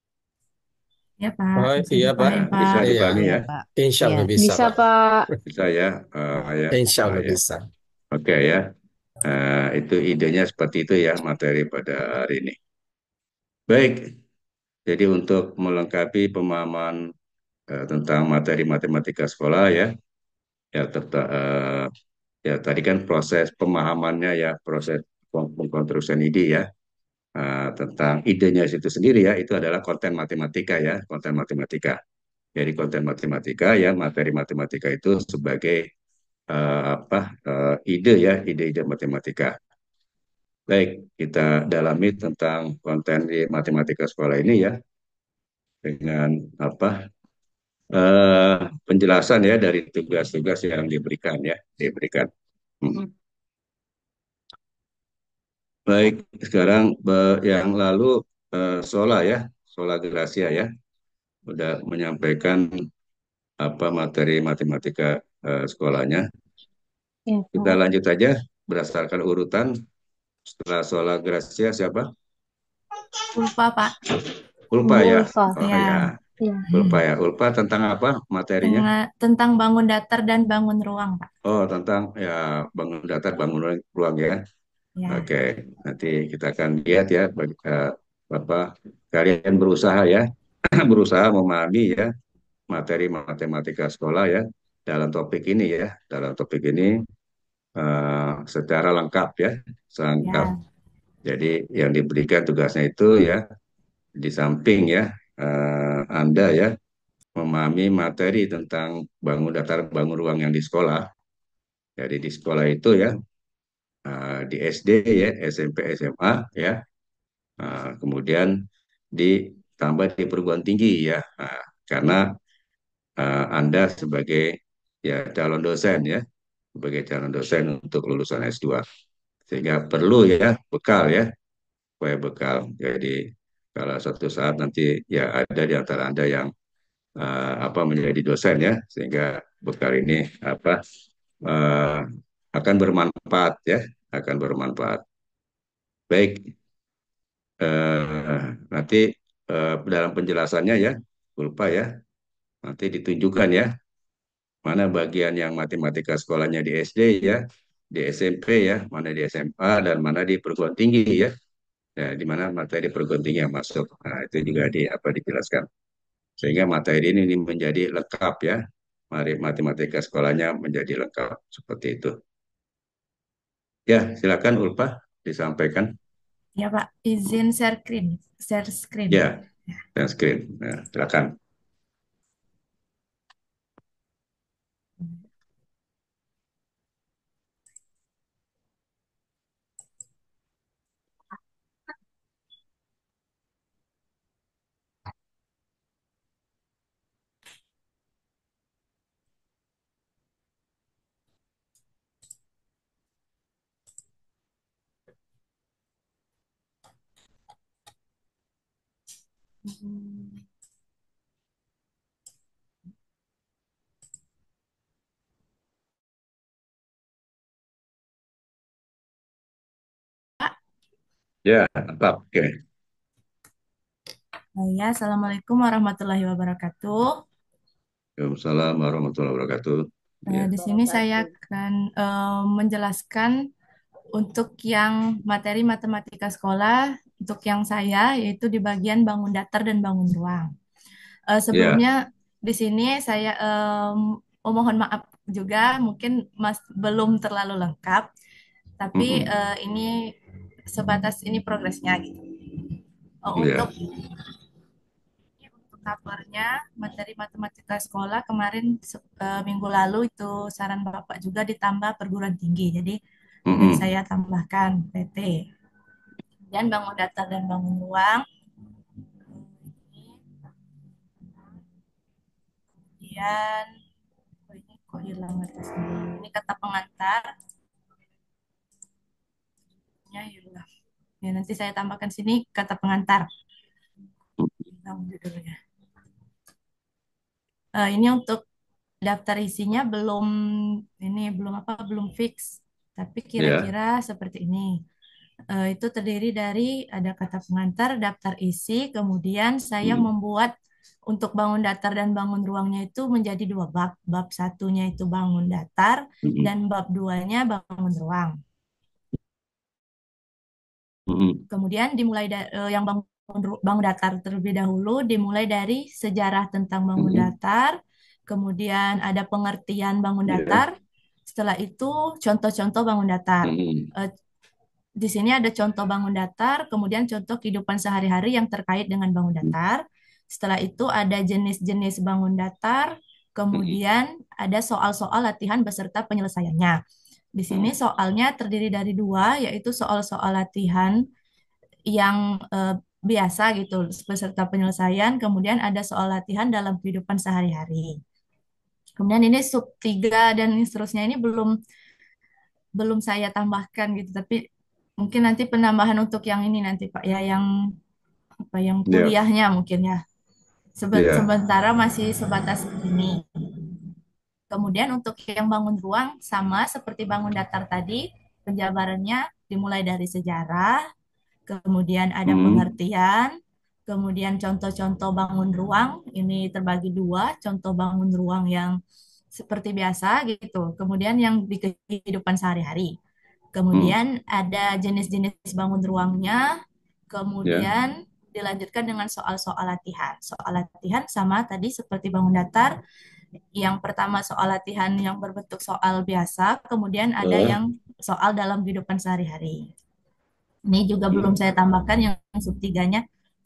Ya, Pak. Oh Bisa iya Pak, dipahami, bisa Pak. iya, dipahami Iya, ya. Pak. insya Iya, Allah bisa Bisa, Pak, Pak. Bisa ya. Ya, insya Allah ya. bisa. Oke ya. Itu idenya seperti itu ya materi pada hari ini. Baik, jadi untuk melengkapi pemahaman tentang materi matematika sekolah ya, ya Ya, tadi kan proses pemahamannya ya, proses pengkonstruksian ide ya, tentang idenya itu sendiri ya, itu adalah konten matematika ya, konten matematika. Jadi konten matematika ya, materi matematika itu sebagai ide ya, ide-ide matematika. Baik, kita dalami tentang konten di matematika sekolah ini ya, dengan apa penjelasan ya dari tugas-tugas yang diberikan ya, diberikan. Hmm. Baik, sekarang yang lalu Sola ya, Sola Gracia ya, udah menyampaikan apa materi matematika sekolahnya. Ya, Kita Pak. lanjut aja berdasarkan urutan. Setelah Sola Gracia siapa? Ulpa, Pak. Ulpa ya. Ulfa. Oh ya, Ya, Ya. Ulpa ya. Ulpa tentang apa materinya? tentang bangun datar dan bangun ruang, Pak. Oh, tentang ya bangun datar, bangun ruang ya. Ya, Oke, nanti kita akan lihat ya, apa kalian berusaha ya, berusaha memahami ya materi matematika sekolah ya dalam topik ini ya, dalam topik ini secara lengkap ya, lengkap. ya, Jadi yang diberikan tugasnya itu ya di samping ya Anda ya memahami materi tentang bangun datar, bangun ruang yang di sekolah. Jadi di sekolah itu ya di SD ya, SMP, SMA ya. Kemudian ditambah di perguruan tinggi ya, karena Anda sebagai ya calon dosen ya, sebagai calon dosen untuk lulusan S2, sehingga perlu ya bekal ya, supaya bekal. Jadi kalau suatu saat nanti ya ada di antara Anda yang menjadi dosen ya, sehingga bekal ini uh, akan bermanfaat ya, akan bermanfaat. Baik, nanti dalam penjelasannya ya, lupa ya, nanti ditunjukkan ya, mana bagian yang matematika sekolahnya di SD ya, di SMP ya, mana di SMA, dan mana di perguruan tinggi ya. Ya, di mana materi perguruan tinggi yang masuk. Nah, itu juga dijelaskan. Sehingga materi ini menjadi lengkap ya. Mari matematika sekolahnya menjadi lengkap seperti itu. Ya, silakan Ulfa disampaikan. ya, Pak. Izin share screen. Ya, dan screen. Nah, silakan. Hmm. Pak, Ya, mantap. Oke. ya, Assalamualaikum warahmatullahi wabarakatuh. Waalaikumsalam warahmatullahi wabarakatuh. Ya, Di sini saya akan menjelaskan untuk yang materi matematika sekolah, untuk yang saya yaitu di bagian bangun datar dan bangun ruang. ya. Sebelumnya di sini saya memohon maaf juga mungkin Mas belum terlalu lengkap, tapi Mm-mm. ini sebatas ini progresnya gitu. Eh, Ya. untuk untuk kabarnya materi matematika sekolah kemarin minggu lalu itu saran Bapak juga ditambah perguruan tinggi. Jadi Mm-mm. saya tambahkan PT. Dan bangun datar dan bangun ruang. Kemudian ini kok hilang atasnya. Ini kata pengantar. Ya, hilang. Ya, nanti saya tambahkan sini kata pengantar. Hilang judulnya. Ini untuk daftar isinya belum fix. Tapi Ya. kira-kira seperti ini. Itu terdiri dari ada kata pengantar, daftar isi, kemudian saya Mm. membuat untuk bangun datar dan bangun ruangnya itu menjadi dua bab. Bab satunya itu bangun datar Mm-mm. dan bab duanya bangun ruang. Mm-mm. Kemudian yang bangun datar terlebih dahulu dimulai dari sejarah tentang bangun Mm-mm. datar, kemudian ada pengertian bangun Ya. datar, Setelah itu contoh-contoh bangun datar. Mm-mm. Eh, di sini ada contoh bangun datar, kemudian contoh kehidupan sehari-hari yang terkait dengan bangun datar. Setelah itu ada jenis-jenis bangun datar, Mm-mm. kemudian ada soal-soal latihan beserta penyelesaiannya. Di sini Mm. soalnya terdiri dari dua, yaitu soal-soal latihan yang biasa gitu, beserta penyelesaian, kemudian ada soal latihan dalam kehidupan sehari-hari. Kemudian ini sub 3 dan seterusnya ini belum belum saya tambahkan gitu, tapi mungkin nanti penambahan untuk yang ini nanti Pak ya, yang apa yang Ya, kuliahnya mungkin ya. ya. Sementara masih sebatas ini. Kemudian untuk yang bangun ruang sama seperti bangun datar tadi, penjabarannya dimulai dari sejarah, kemudian ada Mm. pengertian, kemudian contoh-contoh bangun ruang, ini terbagi dua, contoh bangun ruang yang seperti biasa gitu, kemudian yang di kehidupan sehari-hari. Mm. Kemudian ada jenis-jenis bangun ruangnya, Ya. kemudian dilanjutkan dengan soal-soal latihan. Soal latihan sama tadi seperti bangun datar, yang pertama soal latihan yang berbentuk soal biasa, kemudian ada Eh, yang soal dalam kehidupan sehari-hari. Ini juga belum mm. saya tambahkan yang sub tiganya,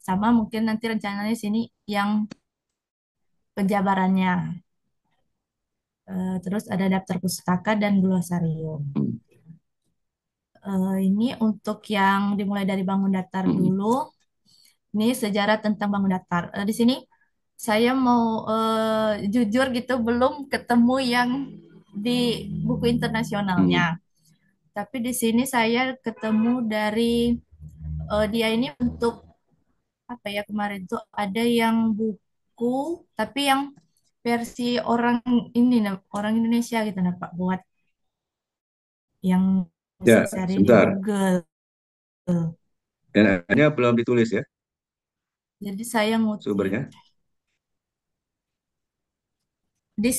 sama mungkin nanti rencananya sini yang penjabarannya. Terus ada daftar pustaka dan glosarium. Mm. Ini untuk yang dimulai dari bangun datar Mm. dulu. Ini sejarah tentang bangun datar. Di sini saya mau jujur gitu belum ketemu yang di buku internasionalnya. Mm. Tapi di sini saya ketemu dari dia ini untuk apa ya, kemarin tuh ada yang buku tapi yang versi orang ini nah, orang Indonesia gitu nah Pak, buat yang Ya, saya cari di sebentar. Google. Dan akhirnya belum ditulis ya Jadi saya ngutip sumbernya. di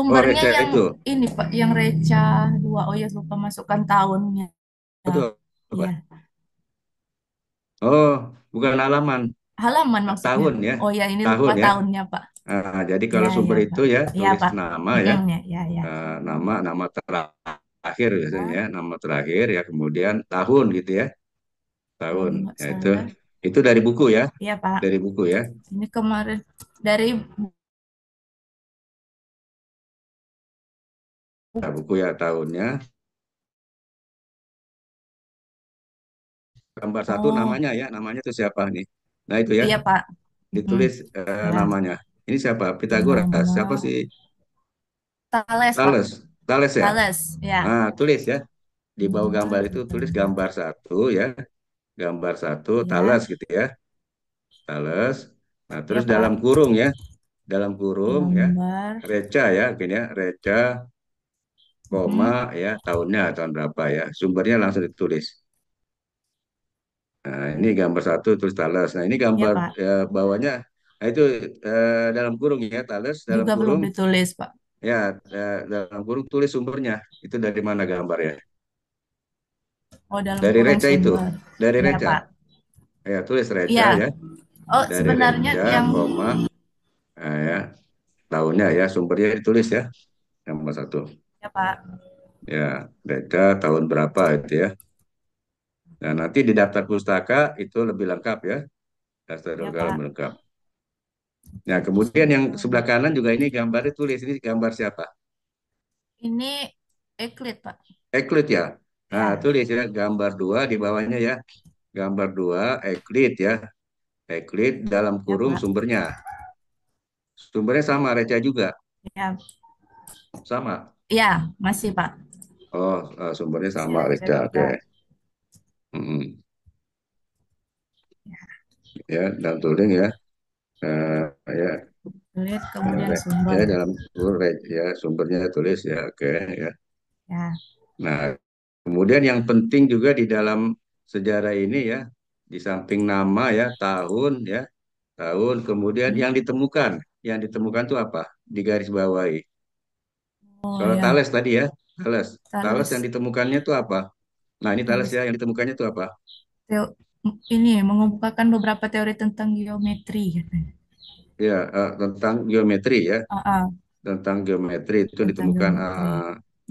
Oh, sumbernya Reca yang itu. ini Pak, yang Reca 2. Oh ya, lupa masukkan tahunnya. Itu apa? Iya, Oh, bukan halaman, halaman maksudnya. tahun ya. Oh ya, ini lupa Tahun ya. tahunnya Pak. Jadi Iya, kalau iya sumber itu Pak. ya Iya tulis Pak. nama ya. Mm-mm, ya, ya, ya. Nama terakhir biasanya Ya, ya, nama terakhir ya, kemudian tahun gitu ya. kalau Tahun. nggak Ya salah. itu dari buku ya, Iya Pak. dari buku ya. Ini kemarin dari Nah, buku ya tahunnya. Gambar satu oh namanya ya, namanya itu siapa nih? Nah itu ya, iya Pak. Mm-mm. ditulis Ya, namanya. Ini siapa? Pitagoras. Siapa nama sih? Thales Pak. Thales. Thales ya. Thales. Ya. Tulis ya. Di bawah Gambar gambar itu tulis ruang. gambar satu ya, gambar satu Thales Ya, gitu ya, Thales. Nah iya terus dalam Pak. kurung ya, dalam kurung ya, Gambar. Reca ya, gini ya, Reca, koma Mm-mm. ya, tahunnya tahun berapa ya, sumbernya langsung ditulis. Nah ini gambar satu tulis Thales. Nah ini Iya gambar Pak. bawahnya, nah itu dalam kurung ya, Thales dalam Juga belum kurung ditulis Pak. ya, dalam kurung tulis sumbernya. Itu dari mana gambar ya? Oh, dalam Dari kurung Reca itu, sumber. dari Iya Reca. Pak. Ya tulis Reca Iya. ya, Oh, dari sebenarnya Reca, yang koma, ya, tahunnya ya, sumbernya ditulis ya, nomor satu. ya Pak. Ya, Reca tahun berapa itu ya. Nah, nanti di daftar pustaka itu lebih lengkap ya, daftar Ya pustaka lebih Pak. lengkap. Nah, kemudian yang Pustaka. sebelah kanan juga ini gambarnya tulis, ini gambar siapa? Ini Euclid Pak. Euclid ya. Nah, Ya. tulis ya, gambar dua di bawahnya ya, gambar dua Euclid ya, Euclid dalam Ya kurung Pak. sumbernya. Sumbernya sama, Reca juga, Ya. sama. Ya, masih Pak. Oh, sumbernya Masih sama, Reca Reca, oke. juga. Mm-mm. Ya. Ya, dan tulis ya. Eh, ya, Euclid kemudian ya sumber. dalam ya sumbernya tulis ya, oke ya. Ya. Nah, kemudian yang penting juga di dalam sejarah ini ya, di samping nama ya, tahun ya, tahun, kemudian Hmm. yang ditemukan itu apa? Di garis bawahi. Oh Kalau ya, Thales tadi ya, Thales, Thales yang Thales. ditemukannya itu apa? Nah, ini Thales Thales. ya, yang ditemukannya itu apa? Ini mengemukakan beberapa teori tentang geometri katanya. Ya, tentang geometri ya, Ah, ah, tentang geometri itu tentang ditemukan geometri.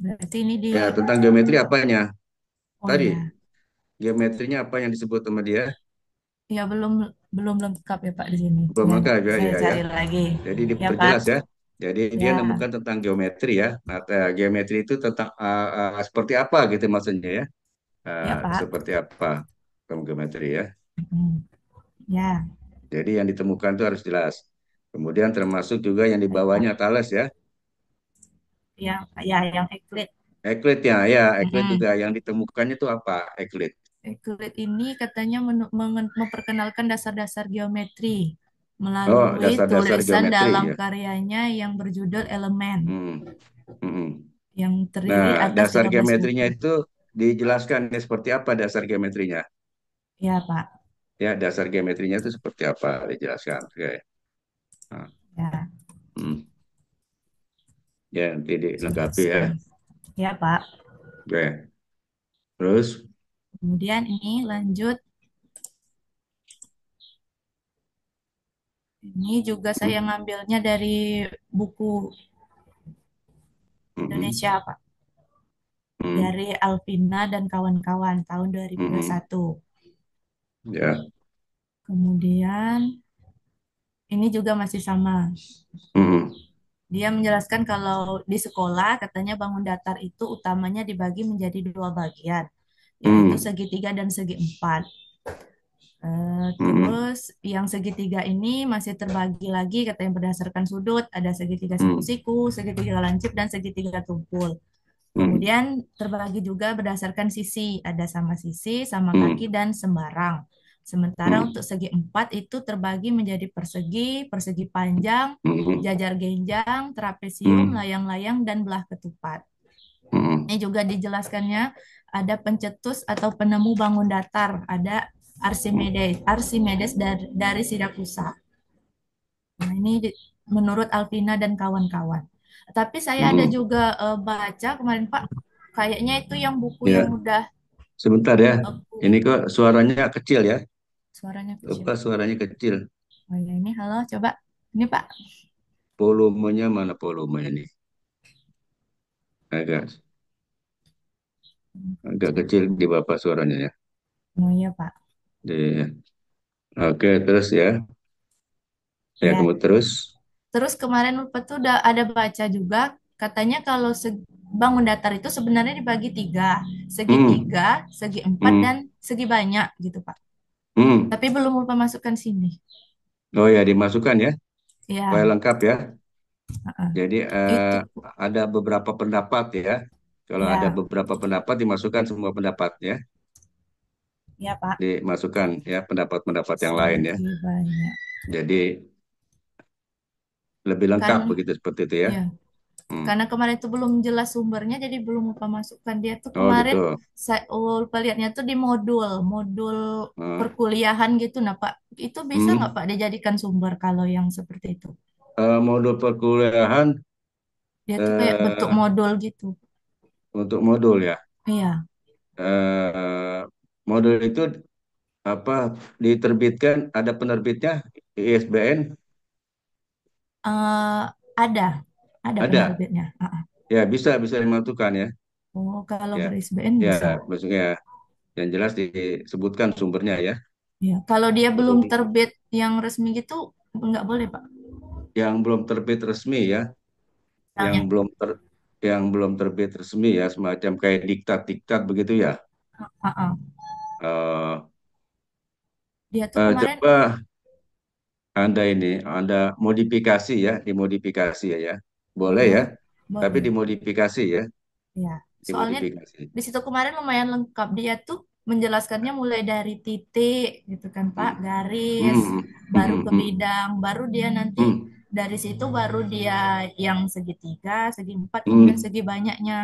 Berarti ini di, Ya, tentang geometri apanya? oh Tadi, ya, geometrinya apa yang disebut sama dia? ya belum belum lengkap ya Pak di sini. Belum Ya, lengkap ya, saya ya, ya. cari lagi. Jadi Ya Pak, diperjelas ya. Jadi dia ya, nemukan tentang geometri ya. Nah, geometri itu tentang seperti apa gitu maksudnya ya. ya Pak. Seperti apa tentang geometri ya. Hmm, ya, Jadi yang ditemukan itu harus jelas. Kemudian termasuk juga yang di baik Pak. bawahnya Thales ya. Yang Euclid. Euclid ya, ya, Euclid Mm-mm. juga yang ditemukannya itu apa? Euclid. Euclid ini katanya memperkenalkan dasar-dasar geometri Oh, melalui dasar-dasar tulisan geometri dalam ya. karyanya yang berjudul Elemen, Hmm, hmm. yang terdiri Nah, atas dasar 13 geometrinya buku. itu dijelaskan ya, seperti apa dasar geometrinya. Ya, Pak. Ya, dasar geometrinya itu seperti apa dijelaskan. Oke. Nah, Ya, hmm. Ya, nanti dilengkapi ya. jelaskan. Ya, Pak. Oke. Terus, Kemudian ini lanjut. Ini juga saya hmm, ngambilnya dari buku hmm, Indonesia, Pak. hmm, Dari Alvina dan kawan-kawan tahun hmm, 2021. ya, Kemudian ini juga masih sama. hmm, Dia menjelaskan kalau di sekolah katanya bangun datar itu utamanya dibagi menjadi dua bagian, yaitu hmm, segitiga dan segi empat. hmm, Terus yang segitiga ini masih terbagi lagi katanya berdasarkan sudut, ada segitiga hmm, siku-siku, segitiga lancip, dan segitiga tumpul. hmm, Kemudian terbagi juga berdasarkan sisi, ada sama sisi, sama kaki, hmm, dan sembarang. Sementara hmm, untuk segi empat itu terbagi menjadi persegi, persegi panjang, hmm, jajar genjang, trapesium, hmm, layang-layang, dan belah ketupat. hmm, Ini juga dijelaskannya ada pencetus atau penemu bangun datar, ada Archimedes dari Sirakusa. Nah, ini menurut Alvina dan kawan-kawan. Tapi saya ada hmm. juga baca kemarin Pak, kayaknya itu yang buku yang Ya, udah sebentar ya. Ini full. kok suaranya kecil ya? Suaranya kecil. Apa suaranya kecil? Oh ya ini halo coba. Ini Pak. Volumenya mana volumenya nih? Agak agak Kecil. kecil di Bapak suaranya ya. Oh iya Pak. Di, oke, terus ya. Ya, Ya. kemudian terus. Terus kemarin Ulfa tuh udah ada baca juga katanya kalau bangun datar itu sebenarnya dibagi tiga, Hmm, segitiga, segi empat, dan hmm, segi banyak gitu Pak. hmm. Tapi belum Ulfa masukkan sini. Oh ya, dimasukkan ya, supaya Ya, lengkap ya. heeh. Jadi Itu. ada beberapa pendapat ya. Kalau ada Ya, beberapa pendapat, dimasukkan semua pendapat ya. ya Pak. Dimasukkan ya pendapat-pendapat yang lain ya. Segi banyak. Jadi lebih lengkap Kan begitu seperti itu ya. ya, Hmm. karena kemarin itu belum jelas sumbernya jadi belum lupa masukkan. Dia tuh Oh kemarin gitu. saya lupa lihatnya tuh di modul Hmm. perkuliahan gitu. Nah, Pak, itu bisa nggak Hmm. Pak dijadikan sumber kalau yang seperti itu? Modul perkuliahan Dia tuh kayak bentuk eh, modul gitu. untuk modul ya. Iya, Eh, Modul itu apa diterbitkan ada penerbitnya ISBN eh ada, ada ada penerbitnya. Ah, ah. ya bisa bisa dimasukkan ya Oh, kalau ya berisbn ya bisa. maksudnya yang jelas disebutkan sumbernya ya. Ya, kalau dia belum Jadi terbit yang resmi gitu nggak boleh, Pak. yang belum terbit resmi ya, yang Misalnya. belum ter yang belum terbit resmi ya, semacam kayak diktat-diktat begitu ya. Ah, ah. Eh, Dia tuh kemarin, Coba Anda ini Anda modifikasi ya, dimodifikasi ya, boleh ya, oh, tapi boleh. dimodifikasi ya, Ya, soalnya dimodifikasi. di situ kemarin lumayan lengkap. Dia tuh menjelaskannya mulai dari titik gitu kan Pak, Hmm. garis, Hmm. baru Hmm. ke Hmm. bidang, baru dia nanti Hmm. dari situ baru dia yang segitiga, segi empat, kemudian Hmm. segi banyaknya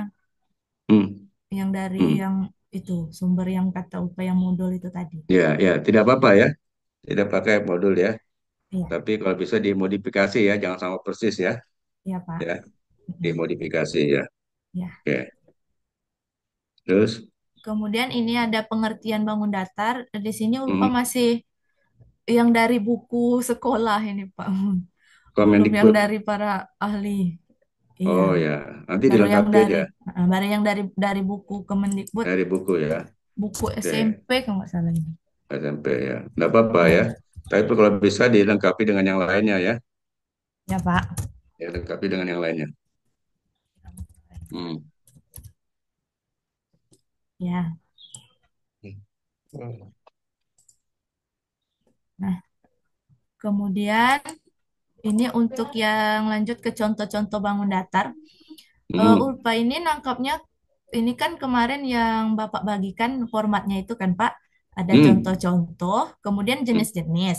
Hmm. yang dari Hmm. yang itu sumber yang kata upaya yang modul itu tadi. Ya, ya, tidak apa-apa ya, tidak pakai modul ya, Iya, tapi kalau bisa dimodifikasi ya, jangan sama persis ya, iya Pak. ya, Mm, dimodifikasi ya. ya. Oke, terus Kemudian ini ada pengertian bangun datar. Di sini Ulfa hmm, masih yang dari buku sekolah ini Pak. Belum yang Kemendikbud, dari para ahli. Iya, Oh ya, nanti baru yang dilengkapi dari aja baru yang dari buku Kemendikbud, dari buku ya. buku Oke, SMP kalau nggak salah ini. SMP ya. Nggak apa-apa ya. Ya, Tapi kalau bisa dilengkapi dengan yang lainnya ya. ya Pak. Ya, lengkapi dengan yang lainnya. Hmm. Ya. Nah, kemudian ini untuk yang lanjut ke contoh-contoh bangun datar. Hmm. Ulpa ini nangkapnya, ini kan kemarin yang Bapak bagikan formatnya itu kan Pak, ada Hmm. contoh-contoh, kemudian Hmm. jenis-jenis.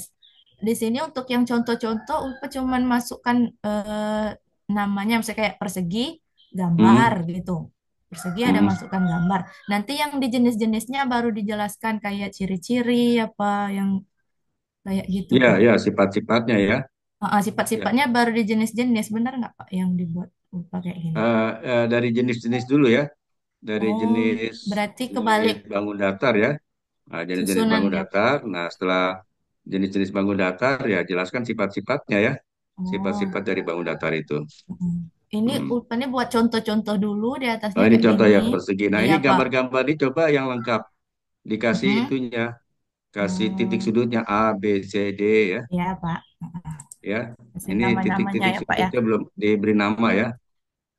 Di sini untuk yang contoh-contoh, Ulpa cuman masukkan namanya misalnya kayak persegi, gambar Hmm. gitu. Persegi ada Hmm. masukkan gambar. Nanti yang di jenis-jenisnya baru dijelaskan kayak ciri-ciri apa yang kayak gitu Ya, Pak. ya, sifat-sifatnya ya. Ya. Sifat-sifatnya baru di jenis-jenis, benar nggak Pak yang dibuat Ulpa kayak gini? Dari jenis-jenis dulu ya. Dari Oh, jenis berarti jenis kebalik bangun datar ya. Nah, jenis-jenis bangun susunannya. datar. Nah, setelah jenis-jenis bangun datar ya jelaskan sifat-sifatnya ya. Oh, Sifat-sifat dari bangun datar itu. mm. Ini Hmm. Ulpannya buat contoh-contoh dulu di Oh, atasnya ini kayak contoh gini. ya persegi. Nah, Iya, ini Pak. gambar-gambar ini coba yang lengkap. Dikasih Mm-mm. itunya, kasih titik Oh, sudutnya A, B, C, D ya. iya, Pak. Ya, Kasih ini nama-namanya titik-titik ya, Pak ya. sudutnya belum diberi nama ya.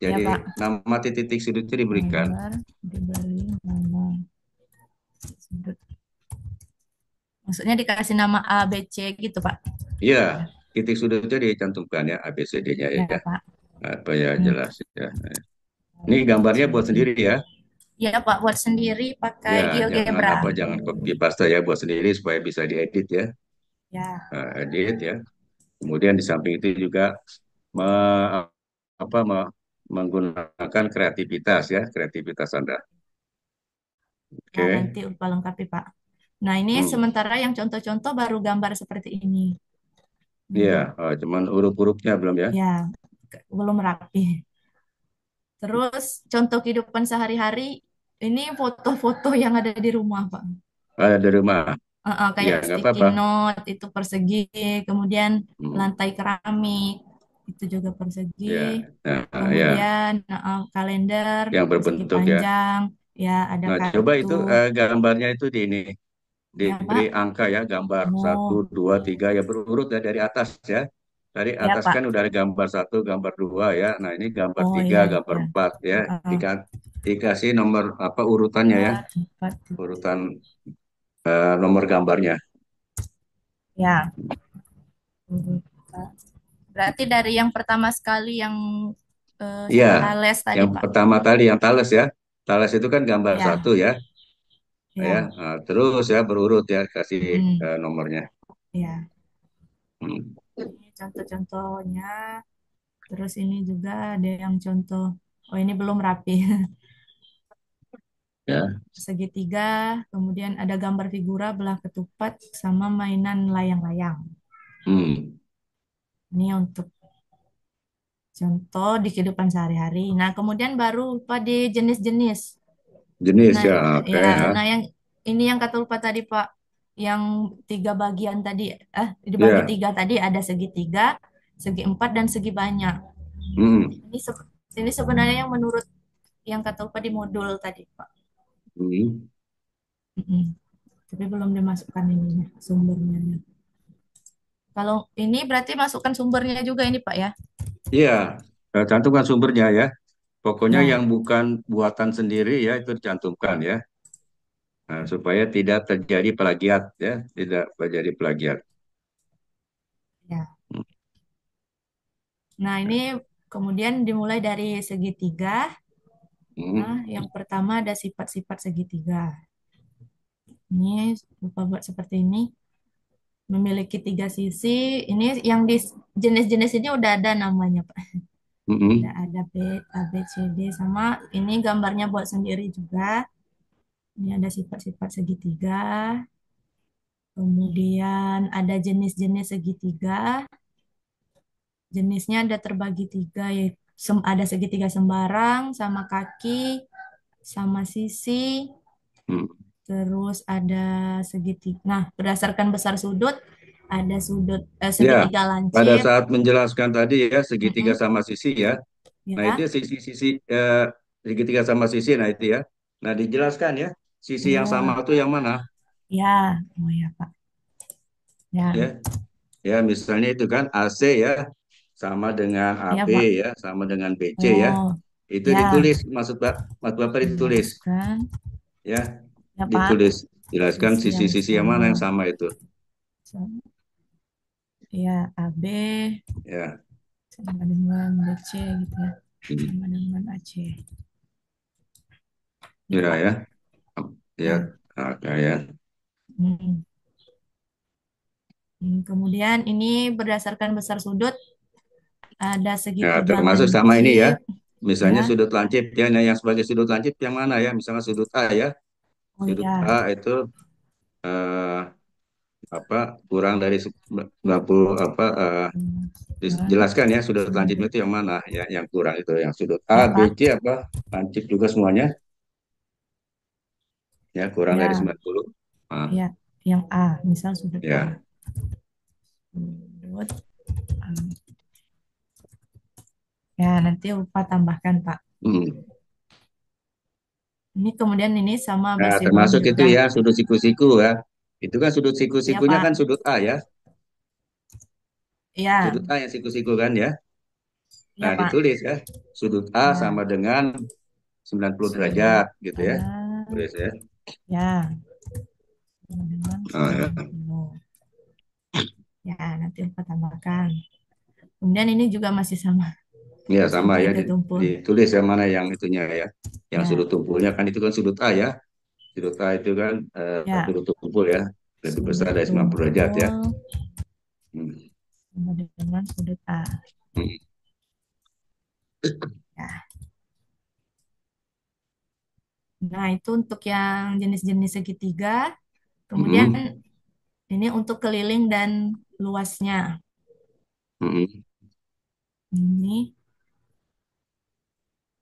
Iya, Jadi Pak. nama titik-titik sudutnya diberikan. Gambar diberi nama sudut. Maksudnya dikasih nama A, B, C gitu, Pak. Iya, titik sudutnya dicantumkan ya, A, B, C, D-nya Ya, ya. Pak. Apa ya Hmm. jelas ya. A, Ini B, gambarnya C, buat D. sendiri ya. Iya, Pak. Buat sendiri pakai Ya, jangan GeoGebra. jangan copy paste ya, buat sendiri supaya bisa diedit ya. Ya, Edit ya. Kemudian di samping itu juga me- menggunakan kreativitas ya, kreativitas Anda. ya Oke. nanti Ulpa lengkapi, Pak. Nah, ini Hmm. sementara yang contoh-contoh baru gambar seperti ini. Iya, Hmm. cuman huruf-hurufnya belum ya. Ya, belum rapi. Terus contoh kehidupan sehari-hari, ini foto-foto yang ada di rumah, Pak. Ada rumah. Iya, Kayak nggak sticky apa-apa. note, itu persegi, kemudian Hmm. lantai keramik, itu juga persegi. Ya, nah, ya, Kemudian kalender yang persegi berbentuk ya. panjang, ya ada Nah, coba kartu, itu gambarnya itu di ini ya diberi Pak. angka ya, gambar satu, Oh, dua, tiga ya berurut ya dari atas ya. Dari ya atas kan Pak. udah ada gambar satu, gambar dua ya. Nah, ini gambar Oh tiga, ya, gambar ya. empat ya. Heeh. Dikasih nomor apa urutannya ya, Tiga, empat, urutan nomor gambarnya. ya. Berarti dari yang pertama sekali yang Iya, Thales tadi, yang Pak. pertama tadi yang Thales ya. Thales itu kan gambar Ya, satu ya, ya. ya. Nah, terus ya berurut ya kasih Mm, nomornya. ya. Hmm. Ini contoh-contohnya. Terus ini juga ada yang contoh. Oh, ini belum rapi. Ya. Segitiga, kemudian ada gambar figura belah ketupat sama mainan layang-layang. Hmm. Ini untuk contoh di kehidupan sehari-hari. Nah, kemudian baru pada jenis-jenis. Jenis Nah, ya, oke ya, ya. nah yang ini yang kata lupa tadi Pak, yang tiga bagian tadi, dibagi Ya. tiga tadi ada segitiga, segi empat dan segi banyak. Hmm. Ini ini sebenarnya yang menurut yang kata lupa di modul tadi Pak. Hmm. Mm-mm. Tapi belum dimasukkan ininya sumbernya. Kalau ini berarti masukkan sumbernya juga ini Pak ya? Iya, cantumkan sumbernya ya. Pokoknya yang Ya, bukan buatan sendiri ya itu dicantumkan ya. Nah, supaya tidak terjadi plagiat ya, tidak terjadi plagiat. ya. Nah, ini kemudian dimulai dari segitiga. Nah, Hmm. yang pertama ada sifat-sifat segitiga. Ini lupa buat seperti ini. Memiliki tiga sisi. Ini yang di jenis-jenis ini udah ada namanya, Pak. Udah Hmm. ada A, B, C, D sama ini gambarnya buat sendiri juga. Ini ada sifat-sifat segitiga. Kemudian ada jenis-jenis segitiga. Jenisnya ada terbagi tiga, yaitu ada segitiga sembarang, sama kaki, sama sisi, Hmm. terus ada segitiga. Nah, berdasarkan besar sudut, ada Ya, segitiga pada lancip. saat menjelaskan tadi ya segitiga Mm-mm. sama sisi ya. Nah, itu Ya, sisi-sisi segitiga sama sisi. Nah, itu ya. Nah, dijelaskan ya. Sisi yang sama iya, itu yang mana? ya, oh ya Pak, Ya, ya, ya misalnya itu kan AC ya sama dengan ya AB Pak. ya sama dengan BC ya. Oh, Itu ya, ditulis maksud Bapak ditulis jelaskan, ya, ya Pak, ditulis. Jelaskan sisi yang sisi-sisi yang mana sama, yang sama itu. ya AB Ya. sama dengan BC gitu ya, Hmm. sama dengan AC. Ya Ya Pak, ya. Ya. ya. Oke ya. Hmm. Kemudian ini berdasarkan besar sudut ada Ya, segitiga termasuk sama ini ya. lancip, Misalnya ya. sudut lancip ya, nah yang sebagai sudut lancip yang mana ya? Misalnya sudut A ya. Oh Sudut ya, A itu eh, apa kurang dari 90 apa dengan jelaskan ya sudut lancipnya sudut. itu yang mana ya yang kurang itu yang sudut A, Ya B, Pak, C apa lancip juga semuanya ya kurang dari ya, 90. Ah, ya. Yang A, misal sudut A. ya. Sudut A. Ya, nanti lupa tambahkan Pak. Hmm. Ini kemudian ini sama Nah, bersebut termasuk itu juga. ya sudut siku-siku ya. Itu kan sudut Ya siku-sikunya kan Pak, sudut A ya. ya, Sudut A yang siku-siku kan ya. ya Nah, Pak. ditulis ya. Sudut A Ya, sama dengan 90 derajat sudut gitu A, ya. Tulis ya. ya, sama dengan Oh, ya. 90. Ya, nanti lupa tambahkan. Kemudian ini juga masih sama Ya sama ya segitiga tumpul. ditulis yang mana yang itunya ya. Yang sudut Ya, tumpulnya kan itu kan sudut A ya. Sudut A itu kan ya, sudut tumpul ya. Lebih besar sudut dari 90 derajat ya. tumpul Hmm. sama dengan sudut A. Hmm. Ya. Nah, itu untuk yang jenis-jenis segitiga. Kemudian Hmm. ini untuk keliling dan luasnya. Hmm. Ini,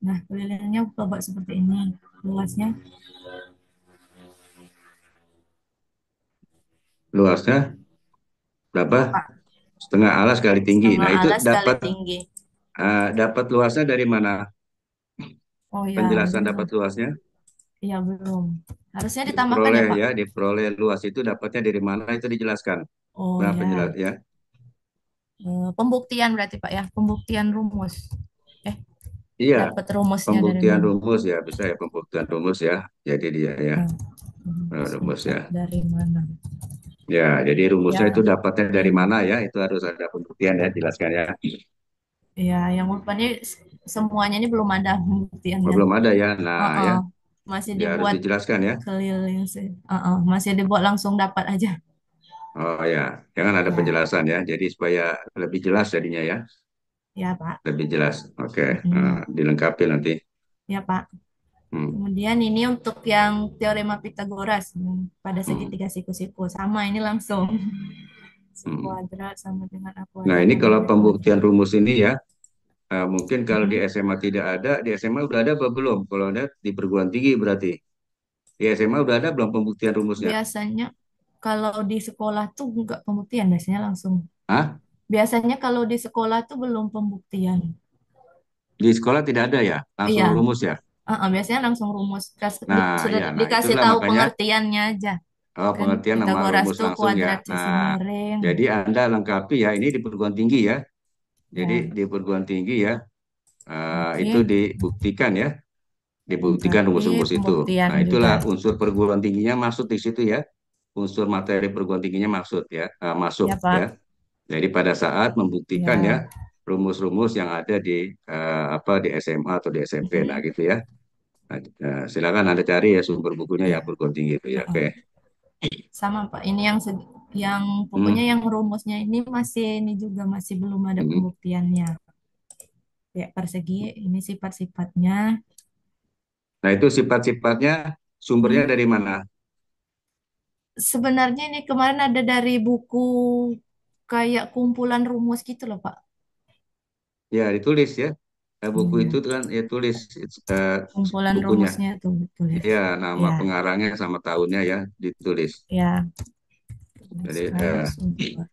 nah kelilingnya coba seperti ini. Luasnya, Luasnya berapa? ya Pak, Setengah alas kali tinggi. setengah Nah, itu alas kali dapat tinggi. dapat luasnya dari mana? Oh ya, Penjelasan dapat belum. luasnya Ya belum. Harusnya ditambahkan ya diperoleh Pak. ya, diperoleh luas itu dapatnya dari mana itu dijelaskan. Oh Nah, penjelas ya, ya. pembuktian berarti Pak ya, pembuktian rumus. Eh, Iya, dapat rumusnya dari pembuktian mana? rumus ya, bisa ya pembuktian rumus ya. Jadi dia ya, Oh, rumus rumus dapat ya. dari mana? Ya, jadi rumusnya itu Ya, dapatnya dari mana ya? Itu harus ada pembuktian ya, jelaskan ya. ya, yang rupanya semuanya ini belum ada Oh, pembuktiannya. belum ada ya. Nah, Uh-uh. ya, Masih dia harus dibuat dijelaskan ya. keliling sih. Masih dibuat langsung dapat aja. Oh ya, jangan ada Ya, penjelasan ya. Jadi supaya lebih jelas jadinya ya, ya Pak. lebih jelas. Oke, Mm-mm. dilengkapi nanti. Ya Pak. Hmm, Kemudian ini untuk yang teorema Pitagoras pada hmm, segitiga siku-siku sama ini langsung si hmm. kuadrat sama dengan A Nah, kuadrat ini tambah kalau B pembuktian kuadrat. rumus ini ya, mungkin kalau di Mm-mm. SMA tidak ada, di SMA udah ada apa belum? Kalau ada di perguruan tinggi berarti. Di SMA udah ada belum pembuktian rumusnya? Biasanya kalau di sekolah tuh nggak pembuktian, biasanya langsung. Hah? Biasanya kalau di sekolah tuh belum pembuktian. Di sekolah tidak ada ya? Langsung Iya, rumus ya? biasanya langsung rumus. Nah, Sudah ya, nah dikasih itulah tahu makanya pengertiannya aja. oh, Kan pengertian nama Pitagoras rumus tuh langsung ya. kuadrat sisi Nah, miring. jadi Anda lengkapi ya, ini di perguruan tinggi ya. Jadi Ya, di perguruan tinggi ya, itu oke. dibuktikan ya, dibuktikan Lengkapi rumus-rumus itu. pembuktian Nah, itulah juga. unsur perguruan tingginya masuk di situ ya. Unsur materi perguruan tingginya maksud ya, masuk Ya, ya. Pak. Jadi pada saat membuktikan ya Ya. rumus-rumus yang ada di apa di SMA atau di SMP, nah Mm-mm. gitu ya. Nah, silakan Anda cari ya sumber bukunya ya Ya. perguruan tinggi itu ya. Oke. Heeh. Sama Pak. Ini yang pokoknya Hmm. yang rumusnya ini masih ini juga masih belum ada Hmm. pembuktiannya. Kayak persegi ini sifat-sifatnya. Nah, itu sifat-sifatnya sumbernya Hmm. dari mana? Sebenarnya ini kemarin ada dari buku kayak kumpulan rumus gitu loh, Pak. Ya, ditulis ya. Oh Buku itu ya, kan ya tulis eh, kumpulan bukunya. rumusnya tuh tulis. Ya, nama Ya, pengarangnya sama tahunnya ya ditulis. ya, Jadi tuliskan sumber.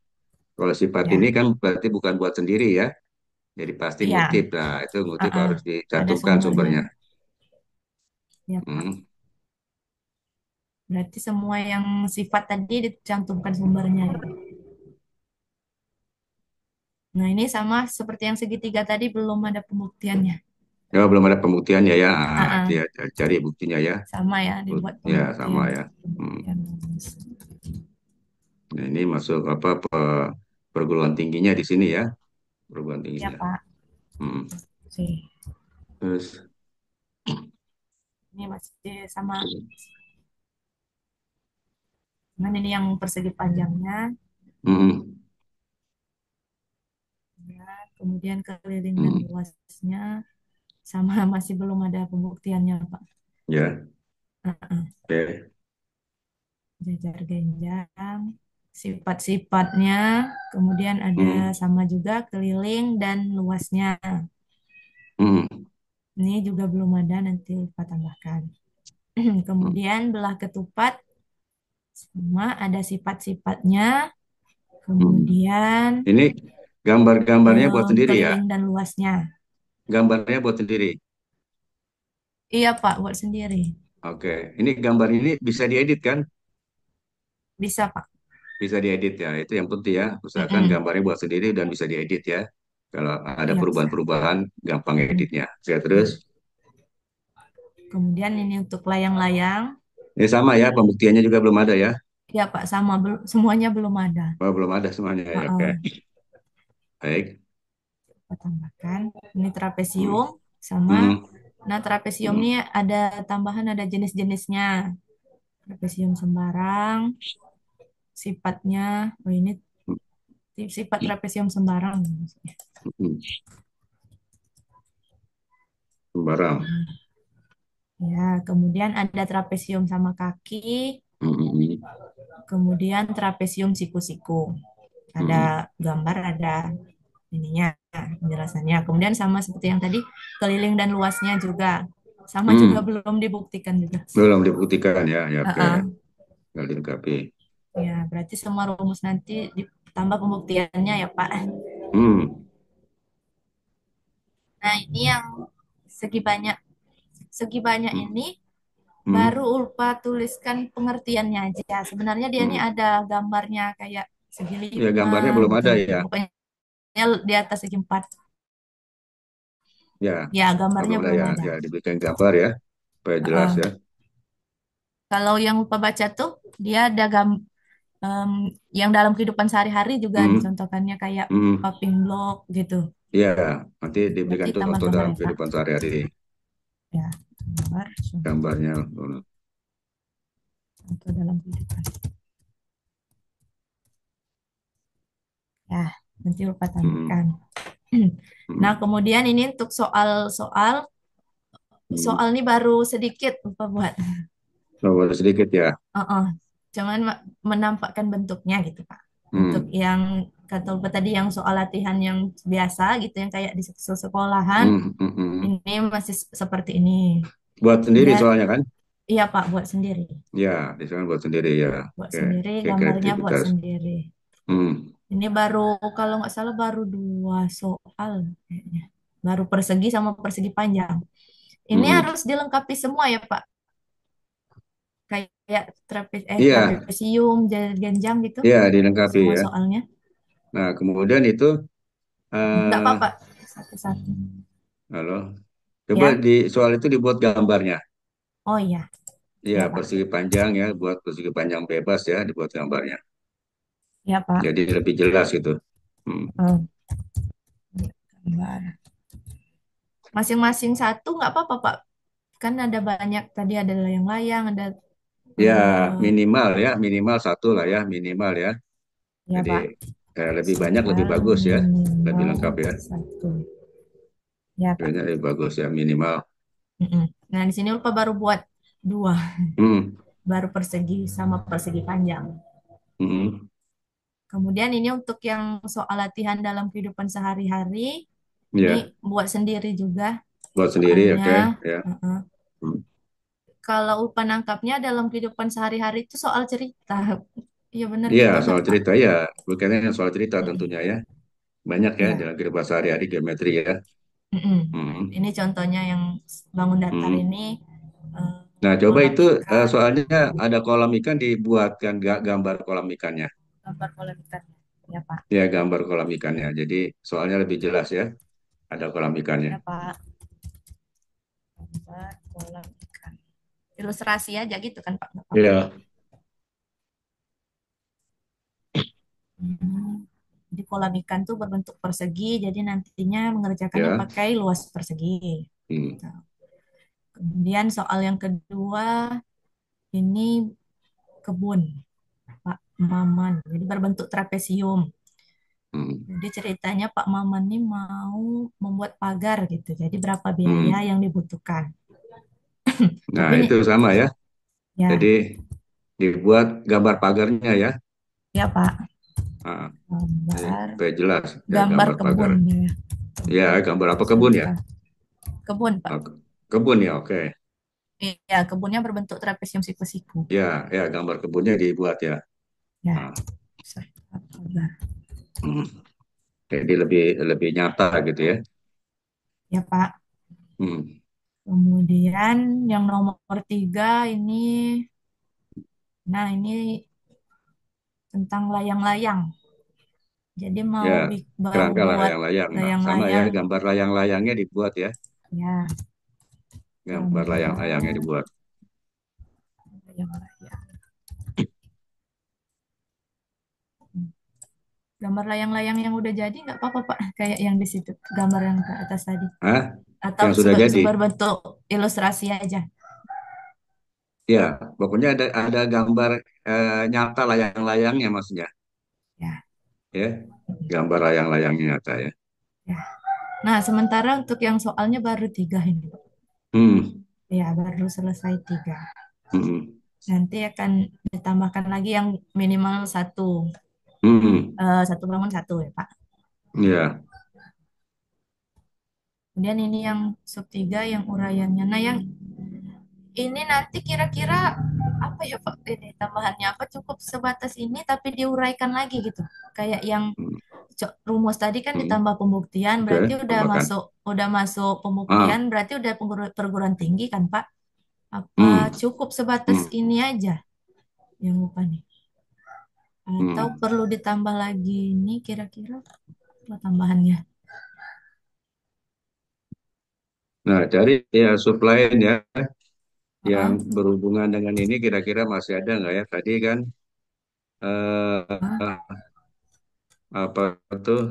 kalau sifat ini Ya, kan berarti bukan buat sendiri ya. Jadi pasti Iya, ngutip. Nah, itu ngutip uh-uh. harus Ada dicantumkan sumbernya. sumbernya. Ya, Pak. Hmm. Berarti semua yang sifat tadi dicantumkan sumbernya. Nah, ini sama seperti yang segitiga tadi belum ada pembuktiannya. Ya, belum ada pembuktiannya ya. Itu Uh-uh. ya, cari buktinya ya. Sama ya, dibuat Ya, sama pembuktian. ya. Hmm. Pembuktian. Nah, ini masuk apa perguruan tingginya di sini ya, perguruan Ya, tingginya. Pak. Hmm. Sih. Terus, Ini masih sama. Cuman ini yang persegi panjangnya. hmm, Ya, kemudian keliling dan hmm, luasnya. Sama masih belum ada pembuktiannya, Pak. ya, Uh-uh. oke. Jajar genjang. Sifat-sifatnya. Kemudian ada Hmm, sama juga keliling dan luasnya. hmm, Ini juga belum ada, nanti lupa tambahkan. hmm, Kemudian belah ketupat sama ada sifat-sifatnya. hmm. Kemudian Ini gambar-gambarnya buat sendiri ya, keliling dan luasnya. gambarnya buat sendiri. Iya Pak, buat sendiri. Oke, ini gambar ini bisa diedit kan? Bisa Pak. Bisa diedit ya, itu yang penting ya. Usahakan Mm-mm. gambarnya buat sendiri dan bisa diedit ya. Kalau ada Iya bisa. perubahan-perubahan, gampang Mm. editnya. Saya terus, Mm. Kemudian ini untuk layang-layang. ini sama ya, pembuktiannya juga belum ada ya. Ya Pak, sama semuanya belum ada. Oh, belum ada semuanya ya, oke. Heeh. Baik. Kita tambahkan. Ini Hmm, trapesium sama. hmm, Nah, trapesium hmm, ini ada tambahan, ada jenis-jenisnya. Trapesium sembarang, sifatnya. Oh ini sifat trapesium sembarang. hmm. Sembarang. Ya, kemudian ada trapesium sama kaki, Hmm, hmm, kemudian trapesium siku-siku. hmm, Ada gambar, ada ininya, penjelasannya. Kemudian sama seperti yang tadi, keliling dan luasnya juga. Sama hmm. juga belum dibuktikan juga. Belum dibuktikan ya, ya oke. Heeh. Nggak dilengkapi. Ya, berarti semua rumus nanti ditambah pembuktiannya ya, Pak. Hmm, Nah, ini yang segi banyak. Segi banyak hmm, ini baru hmm, Ulfa tuliskan pengertiannya aja. Sebenarnya dia ini hmm. ada gambarnya kayak segi Ya lima gambarnya belum gitu. ada ya. Pokoknya di atas segi empat. Ya, Ya, gambarnya belum ada belum ya. ada. Ya diberikan gambar ya, supaya jelas Heeh. ya. Kalau yang Ulfa baca tuh, dia ada em, yang dalam kehidupan sehari-hari juga Hmm, dicontohkannya kayak hmm. popping block gitu. Ya, nanti diberikan Berarti tuh tambah contoh gambar dalam ya, Pak. kehidupan sehari-hari Ya, gambar gambarnya. contoh dalam kehidupan. Ya, nanti lupa Hmm, tambahkan. Nah, hmm, kemudian ini untuk soal-soal, hmm. soal ini baru sedikit lupa buat. Oh, boleh sedikit ya. Heeh. Cuman menampakkan bentuknya gitu, Pak. Untuk Hmm, yang kata lupa tadi yang soal latihan yang biasa gitu, yang kayak di sekolahan, hmm, hmm, hmm. ini masih seperti ini. Buat sendiri Kemudian, soalnya kan? iya Pak, buat sendiri. Ya, di sana buat sendiri ya. Buat Oke, sendiri, oke, gambarnya buat kreativitas. sendiri. Hmm, Ini baru, kalau nggak salah baru dua soal kayaknya. Baru persegi sama persegi panjang. hmm, Ini hmm. harus dilengkapi semua ya Pak. Kayak Iya, trapesium, genjang gitu. iya dilengkapi Semua ya. soalnya. Nah, kemudian itu, Nggak eh apa-apa. Satu-satu. halo, coba Ya. di soal itu dibuat gambarnya. Oh iya. Iya, Ya Pak. persegi panjang ya, buat persegi panjang bebas ya, dibuat gambarnya. Ya Pak. Jadi lebih jelas gitu. Hmm. Oh, gambar. Masing-masing satu nggak apa-apa Pak. Kan ada banyak. Tadi ada layang-layang, ada Ya, eh, minimal satu lah ya, minimal ya. ya Jadi Pak. lebih banyak lebih Soal bagus ya, lebih minimal lengkap ya. satu. Ya Pak. Kayaknya lebih bagus ya minimal. Mm-mm. Nah, di sini Ulfa baru buat dua, Hmm, baru persegi sama persegi panjang. hmm, Kemudian ini untuk yang soal latihan dalam kehidupan sehari-hari, ini ya, buat sendiri juga buat sendiri soalnya. oke ya. uh-uh. Hmm. Kalau Ulfa nangkapnya dalam kehidupan sehari-hari itu soal cerita. Iya benar Iya, gitu nggak soal Pak? cerita ya, berkaitan dengan soal cerita Mm-mm. tentunya ya. banyak ya Ya. dalam kehidupan sehari-hari geometri ya. Mm-mm. Hmm. Ini contohnya yang bangun datar Hmm. ini eh, Nah, coba kolam itu ikan, soalnya ada kolam ikan dibuatkan gambar kolam ikannya. gambar kolam ikan. Ya Pak, Ya, gambar kolam ikannya. Jadi soalnya lebih jelas ya, ada kolam ikannya. ya Pak, gambar kolam ikan. Ilustrasi aja gitu kan Pak, nggak apa-apa. Iya. Hmm. Jadi kolam ikan tuh berbentuk persegi, jadi nantinya mengerjakannya Ya. pakai luas persegi. Hmm. Gitu. Kemudian soal yang kedua, ini kebun Pak Maman. Jadi berbentuk trapesium. Hmm. Jadi ceritanya Pak Maman ini mau membuat pagar gitu. Jadi berapa biaya Hmm. yang dibutuhkan. Nah, Tapi nih, itu sama ya. Jadi ya, dibuat gambar pagarnya ya. ya Pak, Ah, gambar, supaya jelas ya gambar gambar pagar. kebun ya. Ya, Kebun. gambar apa kebun ya? Sebentar. Kebun Pak. Ah, kebun ya, oke. Iya, kebunnya berbentuk trapesium siku-siku. Ya, ya gambar kebunnya dibuat ya. Ya, Ah, pagar. hmm. Jadi lebih lebih nyata gitu ya. Ya Pak. Hmm. Kemudian yang nomor tiga ini, nah ini tentang layang-layang. Jadi Ya, mau kerangka buat layang-layang. Nah, sama ya layang-layang, gambar layang-layangnya dibuat ya. ya Gambar layang-layangnya gambar dibuat. layang-layang. Gambar layang-layang yang udah jadi nggak apa-apa Pak, kayak yang di situ, gambar yang ke atas tadi. Hah? Atau Yang sudah jadi. bentuk ilustrasi aja. Ya, pokoknya ada gambar nyata layang-layangnya maksudnya. Ya, Ya, gambar layang-layangnya nyata ya. ya. Nah, sementara untuk yang soalnya baru tiga ini, Pak. Hmm. Ya, baru selesai tiga. Hmm. Nanti akan ditambahkan lagi yang minimal satu, Hmm. satu bangun satu ya, Pak. Ya. Kemudian ini yang sub tiga yang uraiannya. Nah, yang ini nanti kira-kira apa ya, Pak? Ini tambahannya apa? Cukup sebatas ini tapi diuraikan lagi gitu. Kayak yang Hmm. rumus tadi kan Hmm. ditambah pembuktian, Oke, berarti tambahkan. udah masuk Ah. pembuktian, berarti udah perguruan tinggi kan, Pak? Apa Hmm. cukup sebatas Hmm. ini aja? Yang lupa nih. Atau Hmm. perlu ditambah lagi ini kira-kira apa tambahannya? Nah, cari ya supply ya yang Heeh. berhubungan dengan ini kira-kira masih ada nggak ya? Tadi kan Heeh. eh, apa tuh?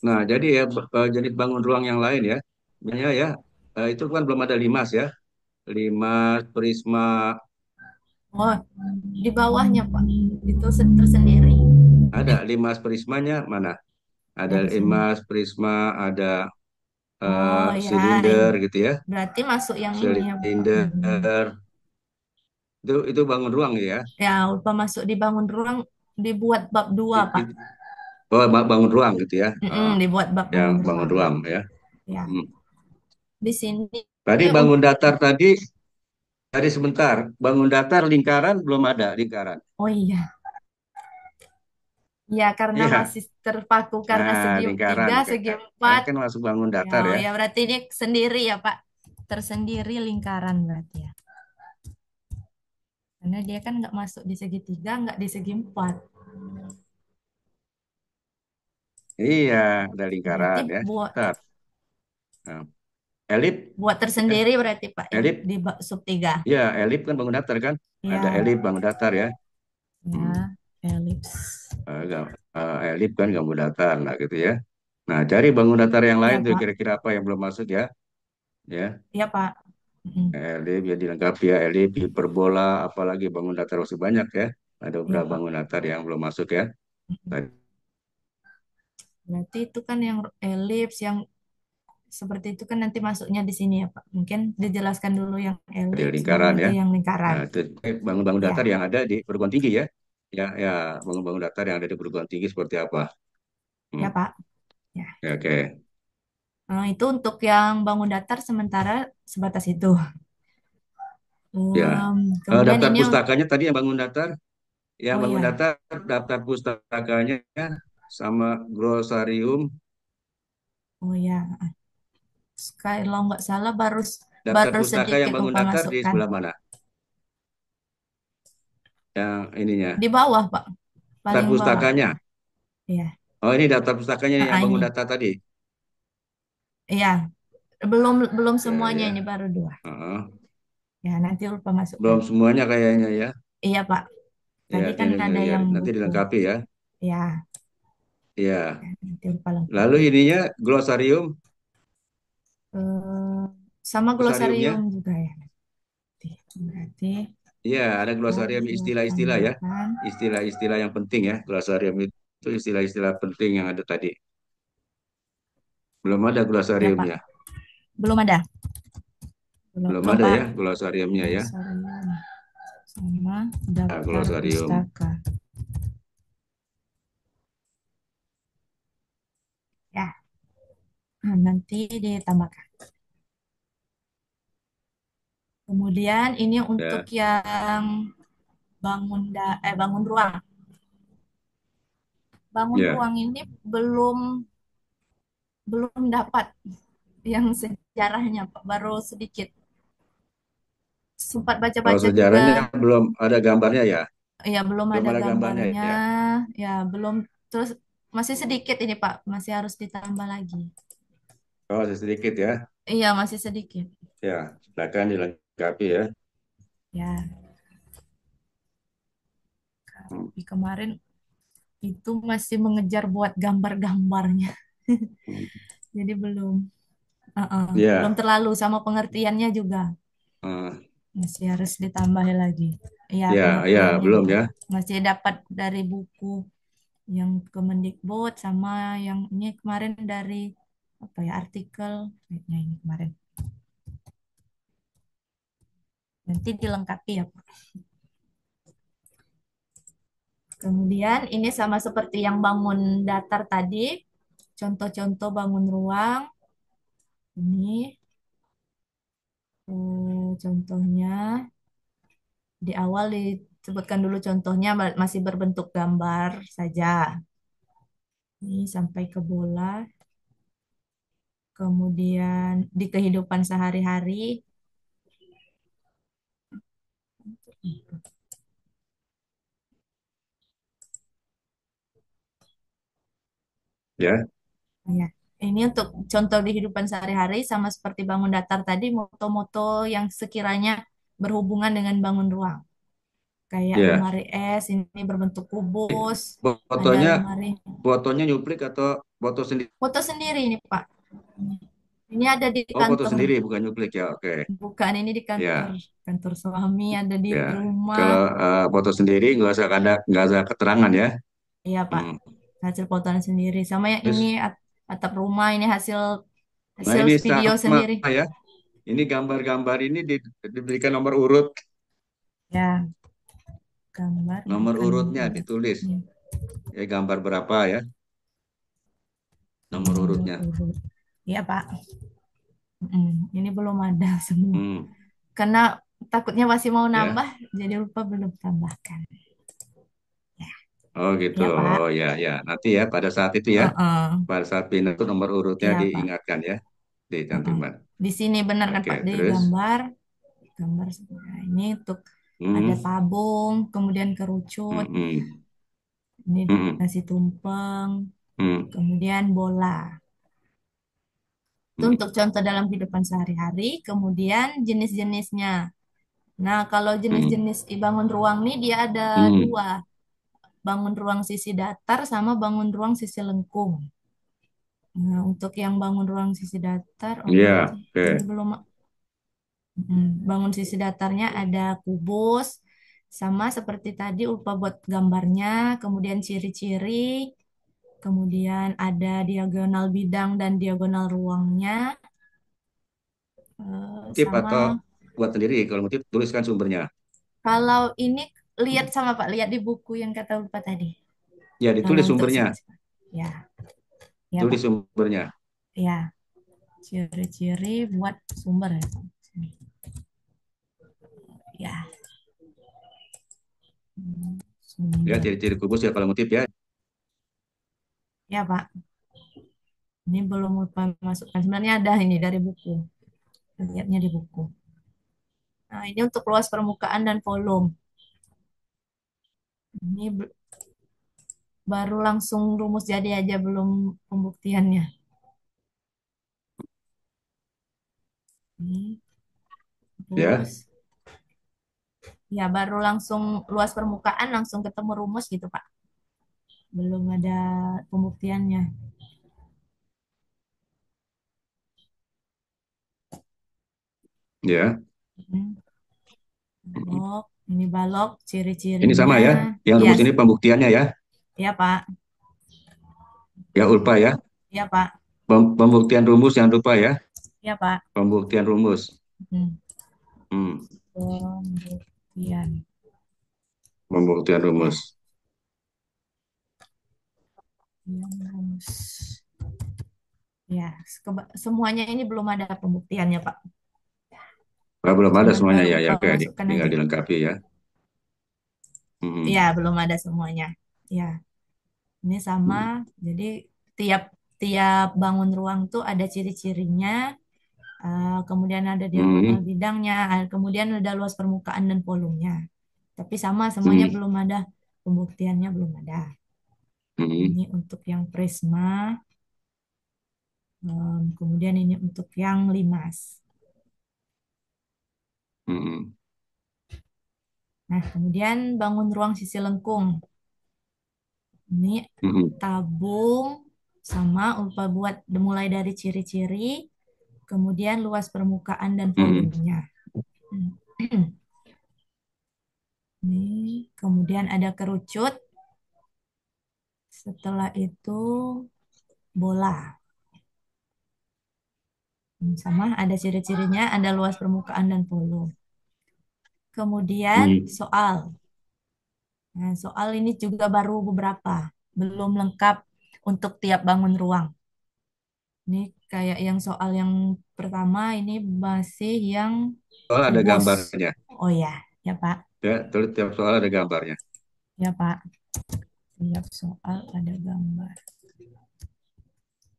Nah, jadi ya jenis bangun ruang yang lain ya. Sebenarnya ya itu kan belum ada limas ya. Limas, prisma, Oh, di bawahnya, Pak. Itu tersendiri. ada limas prismanya mana? Ada Ya di sini. limas, prisma, ada Oh ya, silinder gitu ya. berarti masuk yang ini ya. Hmm. Silinder itu bangun ruang ya. Ya, lupa masuk dibangun ruang, dibuat bab dua, It- Pak. it- oh, bangun ruang gitu ya. Mm-mm, dibuat bab Yang bangun bangun ruang. ruang ya. Ya, Hmm. di sini Tadi bangun untuk datar tadi sebentar. Bangun datar lingkaran belum ada lingkaran. oh iya, ya karena Iya. masih terpaku karena Nah, segi lingkaran tiga, segi karena empat. kan masuk bangun Ya, datar oh ya. ya berarti ini sendiri ya, Pak. Tersendiri lingkaran berarti ya. Karena dia kan nggak masuk di segitiga, nggak di segi empat. Iya, ada Berarti lingkaran ya. buat Datar. Nah, elip buat ya. tersendiri berarti Pak ya Elip di sub tiga. ya, elip kan bangun datar kan. Ada Ya, elip bangun datar ya. Hmm. ya, elips. Elip kan bangun datar lah gitu ya. Nah, cari bangun datar yang lain Ya tuh Pak, kira-kira apa yang belum masuk ya. Ya, ya Pak. Mm. elip ya dilengkapi ya, elip, hiperbola, apalagi bangun datar masih banyak ya. Ada Ya beberapa Pak. bangun datar yang belum masuk ya. Mm. Tadi Berarti itu kan yang elips yang seperti itu kan nanti masuknya di sini ya Pak. Mungkin dijelaskan dulu yang ada elips, baru lingkaran nanti ya. yang lingkaran. Nah, itu bangun-bangun datar Ya, yang ada di perguruan tinggi ya. Ya, ya, bangun-bangun datar yang ada di perguruan tinggi seperti apa? ya Hmm. Pak. Ya. Ya, oke. Itu untuk yang bangun datar sementara sebatas itu. Ya. Kemudian Daftar ini pustakanya tadi yang bangun datar Yang Oh bangun iya, daftar, daftar pustakanya sama glosarium. oh iya. Kalau nggak salah baru Daftar baru pustaka yang sedikit bangun lupa daftar di masukkan. sebelah mana? Yang ininya. Di bawah, Pak. Daftar Paling bawah. pustakanya. Iya. Oh, ini daftar pustakanya yang bangun Ini. daftar tadi. Iya, belum belum Ya, semuanya ini ya. baru dua. Heeh. Ya, nanti lupa masukkan. Belum semuanya kayaknya ya. Iya, Pak. Ya, Tadi kan ada ya, yang nanti buku. dilengkapi ya. Ya, Ya. nanti lupa Lalu lengkapin. ininya glosarium, Eh, sama glosarium glosariumnya. juga ya. Berarti Iya, ada glosarium harus istilah-istilah ya. tambahkan. Istilah-istilah yang penting ya. Glosarium itu istilah-istilah penting yang ada tadi. Belum ada Ya, Pak. glosariumnya. Belum ada. Belum. Belum Tuh, ada Pak. ya glosariumnya ya. Glosarium sama Nah, daftar glosarium. pustaka. Ya, nah, nanti ditambahkan. Kemudian ini untuk Ya, yang bangun ruang. Bangun ya. ruang ini belum belum dapat yang sejarahnya, Pak. Baru sedikit. Sempat Kalau baca-baca juga, sejarahnya belum ada gambarnya ya. ya belum Belum ada ada gambarnya gambarnya, ya. ya belum. Terus masih Hmm. sedikit ini, Pak. Masih harus ditambah lagi. Oh, ada sedikit ya. Iya, masih sedikit. Ya, silakan dilengkapi ya. Ya, Hmm. di kemarin itu masih mengejar buat gambar-gambarnya. Jadi belum, belum Ya, terlalu sama pengertiannya juga. eh, Masih harus ditambah lagi. Ya, ya, pengertiannya belum juga. ya. Masih dapat dari buku yang Kemendikbud sama yang ini kemarin dari apa ya artikel kayaknya ini kemarin. Nanti dilengkapi ya, Pak. Kemudian ini sama seperti yang bangun datar tadi, contoh-contoh bangun ruang. Ini contohnya di awal disebutkan dulu contohnya masih berbentuk gambar saja. Ini sampai ke bola, kemudian di kehidupan sehari-hari. Ya, Ya, ini untuk contoh di kehidupan sehari-hari sama seperti bangun datar tadi, moto-moto yang sekiranya berhubungan dengan bangun ruang. Kayak ya. lemari es, ini berbentuk kubus, ada Fotonya, lemari. fotonya nyuplik atau foto sendiri? Foto sendiri ini, Pak. Ini ada di Oh, foto kantor. sendiri bukan nyuplik ya. Oke. Bukan ini di kantor. Ya, Kantor suami, ada di ya. rumah. Kalau foto sendiri nggak usah keterangan ya. Iya, Pak. Hmm. Hasil fotoan sendiri. Sama yang ini Terus, atap rumah, ini hasil nah hasil ini video sama sendiri. ya. Ini gambar-gambar ini diberikan nomor urut, Ya, gambar nomor diberikan nomor urutnya urut. ditulis. Ini Ya, gambar berapa ya, nomor nomor urutnya. urut. Iya, Pak. Ini belum ada semua. Hmm. Karena takutnya masih mau Ya. nambah, jadi lupa belum tambahkan. Ya, Oh gitu. ya Oh Pak. ya, ya. Nanti ya pada saat itu ya, Heeh. pada saat pindah itu nomor urutnya Iya, Pak. diingatkan ya, Heeh. dicantumkan. Di sini benar kan Pak, Oke, di terus. gambar, gambar sebenarnya ini untuk ada Hmm. tabung, kemudian kerucut, Hmm. Hmm. ini Hmm. nasi tumpeng, Hmm. kemudian bola. Itu Hmm. untuk contoh dalam kehidupan sehari-hari, kemudian jenis-jenisnya. Nah, kalau Hmm. jenis-jenis bangun ruang nih dia ada Hmm. dua, bangun ruang sisi datar sama bangun ruang sisi lengkung. Nah, untuk yang bangun ruang sisi datar, oh berarti Ya, ini oke. belum. Bangun sisi datarnya ada kubus, sama seperti tadi lupa buat gambarnya, kemudian ciri-ciri, kemudian ada diagonal bidang dan diagonal ruangnya, Tip atau sama buat sendiri kalau motif tuliskan sumbernya. kalau ini lihat sama Pak, lihat di buku yang kata lupa tadi. Ya, ditulis Untuk sumbernya. ya, ya Tulis Pak, sumbernya. ya ciri-ciri buat sumber ya. Ya. Ya, Sumber. ciri-ciri kubus ya kalau ngutip ya. Ya, Pak. Ini belum lupa masukkan. Sebenarnya ada ini dari buku. Lihatnya di buku. Nah, ini untuk luas permukaan dan volume. Ini baru langsung rumus jadi aja, belum pembuktiannya. Ini Ya, terus ya baru langsung luas permukaan langsung ketemu rumus gitu, Pak. Belum ada pembuktiannya. ya. Hmm, balok, ini balok, Ini sama ciri-cirinya. ya. Yang Iya, rumus ini pembuktiannya ya. iya, Pak. Ya, Ulpa ya. Iya, Pak. Pembuktian rumus yang lupa ya. Iya, Pak. Pembuktian rumus. Hmm. Hmm, Pembuktian. pembuktian Ya, rumus. yang rumus. Ya, semuanya ini belum ada pembuktiannya, Pak. Ah, belum ada Cuman semuanya baru ya. Ya, lupa oke. masukkan Tinggal aja. dilengkapi ya. Hmm, Ya, belum ada semuanya. Ya, ini sama. hmm, Jadi tiap tiap bangun ruang tuh ada ciri-cirinya, kemudian ada diagonal hmm, bidangnya, kemudian ada luas permukaan dan volumenya. Tapi sama semuanya hmm, belum ada pembuktiannya belum ada. Ini hmm, untuk yang prisma, kemudian ini untuk yang limas. hmm, Nah, kemudian bangun ruang sisi lengkung. Ini hmm, tabung sama ulpa buat mulai dari ciri-ciri, kemudian luas permukaan dan hmm, volumenya. Ini kemudian ada kerucut, setelah itu bola. Sama ada ciri-cirinya, ada luas permukaan dan volume. Kemudian hmm. soal. Nah, soal ini juga baru beberapa, belum lengkap untuk tiap bangun ruang. Ini kayak yang soal yang pertama ini masih yang Soal ada kubus. gambarnya. Oh ya, ya Pak. Ya, tulis tiap soal ada gambarnya. Ya Pak. Tiap soal ada gambar.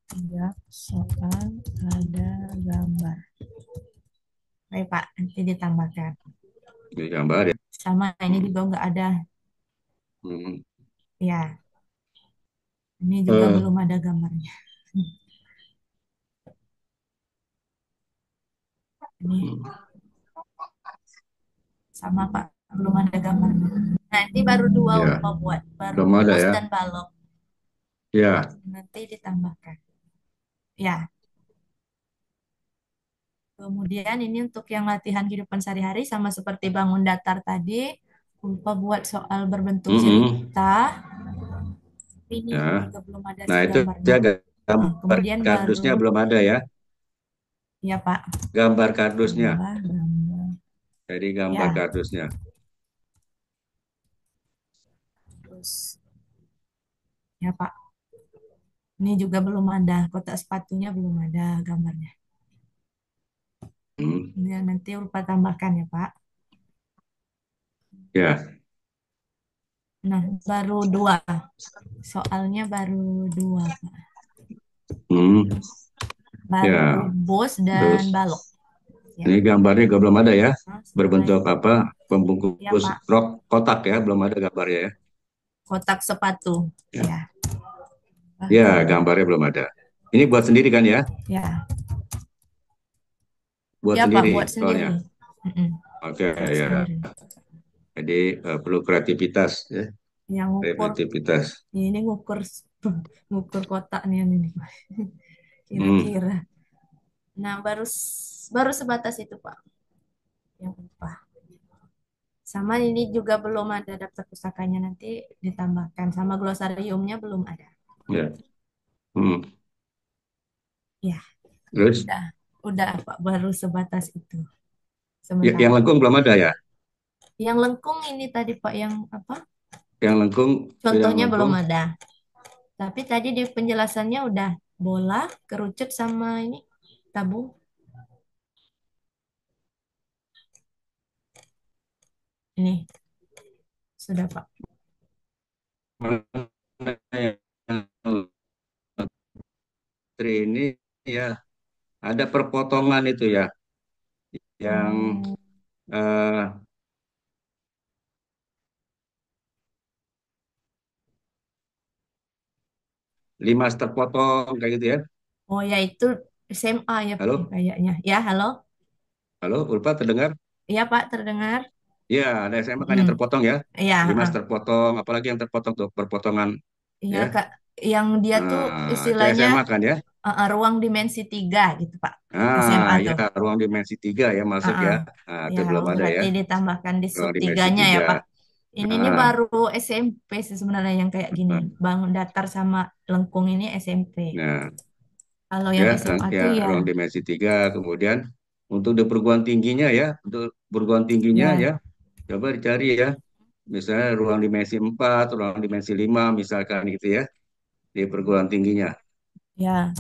Tiap soal ada gambar. Baik Pak, nanti ditambahkan. Ini gambar ya. Sama ini Hmm, juga nggak ada. hmm. Ya, ini juga Eh, belum ada gambarnya. Ini hmm. sama Pak, belum ada gambarnya. Nah, ini baru dua Ya, ulpa buat, baru belum ada rumus ya. dan balok. Ya, Nanti ditambahkan. Ya, kemudian ini untuk yang latihan kehidupan sehari-hari sama seperti bangun datar tadi, lupa buat soal berbentuk hmm, cerita. Ini ya. juga belum ada Nah, itu gambarnya. ya Nah, gambar kemudian baru, kardusnya belum ada ya. ya Pak, Gambar kardusnya. gambar. Jadi gambar Ya, kardusnya. terus, ya Pak, ini juga belum ada. Kotak sepatunya belum ada gambarnya. Hmm. Ya, nanti lupa tambahkan ya Pak. Ya, Nah, baru dua. Soalnya baru dua, Pak. hmm. Baru Ya. kubus dan Terus balok. Ya. ini gambarnya juga belum ada ya. Nah, setelah Berbentuk itu, apa? ya Pembungkus Pak, rok kotak ya, belum ada gambarnya ya. kotak sepatu. Ya, Ya, ya, gambar. gambarnya belum ada. Ini buat sendiri kan ya? Ya, Buat ya Pak, sendiri buat sendiri. soalnya. Mm-mm, Oke, buat ya. sendiri. Jadi perlu kreativitas ya. Yang ngukur, Kreativitas. ini ngukur, ngukur kotak nih yang ini. Hmm. Kira-kira. Nah, baru sebatas itu Pak. Yang upah. Sama ini juga belum ada daftar pusakanya nanti ditambahkan. Sama glosariumnya belum ada. Ya. Hmm. Ya, Terus udah, udah Pak, baru sebatas itu yang sementara. lengkung belum ada ya? Yang lengkung ini tadi Pak, yang apa? Yang lengkung, yang Contohnya belum lengkung. ada. Tapi tadi di penjelasannya udah bola, kerucut sama ini tabung. Ini sudah Pak. Mana yang tri ini ya ada perpotongan itu ya yang Oh, eh, 5 terpotong kayak gitu ya. oh ya itu SMA ya Pak ya Halo, kayaknya. Ya, halo. halo, Ulfa terdengar? Iya Pak, terdengar. Ya, ada SMA kan yang Mm. terpotong ya. Iya, 5 heeh. terpotong, apalagi yang terpotong tuh, perpotongan Iya ya. Kak, yang dia tuh Itu istilahnya SMA kan ya. ruang dimensi 3 gitu Pak. SMA Ya, tuh. ruang dimensi 3 ya masuk Heeh. ya. Nah, Ya, itu belum ada berarti ya, ditambahkan di sub ruang dimensi 3-nya ya 3. Pak. Ini nih Nah, baru SMP sih sebenarnya yang kayak gini. Bangun datar sama lengkung ini SMP. nah, Kalau ya, yang SMA ya tuh ya, ruang dimensi 3. Kemudian untuk di perguruan tingginya ya, untuk perguruan tingginya ya, ya, coba dicari ya. Misalnya ruang dimensi 4, ruang dimensi 5, misalkan gitu ya, di perguruan tingginya. ya,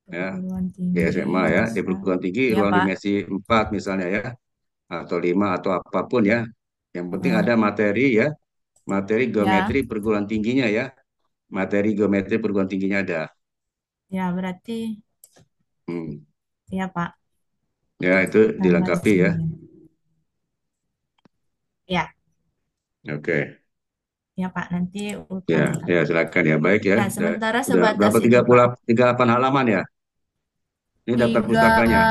Ya, perguruan di tinggi SMA ya, di bisa. perguruan tinggi Ya ruang Pak. dimensi 4 misalnya ya, atau 5 atau apapun ya. Yang penting Heeh. ada materi ya, materi Ya, geometri perguruan tingginya ya, materi geometri perguruan tingginya ada. ya berarti Hmm. ya Pak. Ya, itu Tambah dilengkapi ya. 9. Ya, Oke. ya Pak. Nanti Ulfa Ya, lihat. ya silakan ya. Baik ya. Ya, sementara Udah sebatas berapa? itu Pak. 38 halaman ya. Ini daftar tiga pustakanya.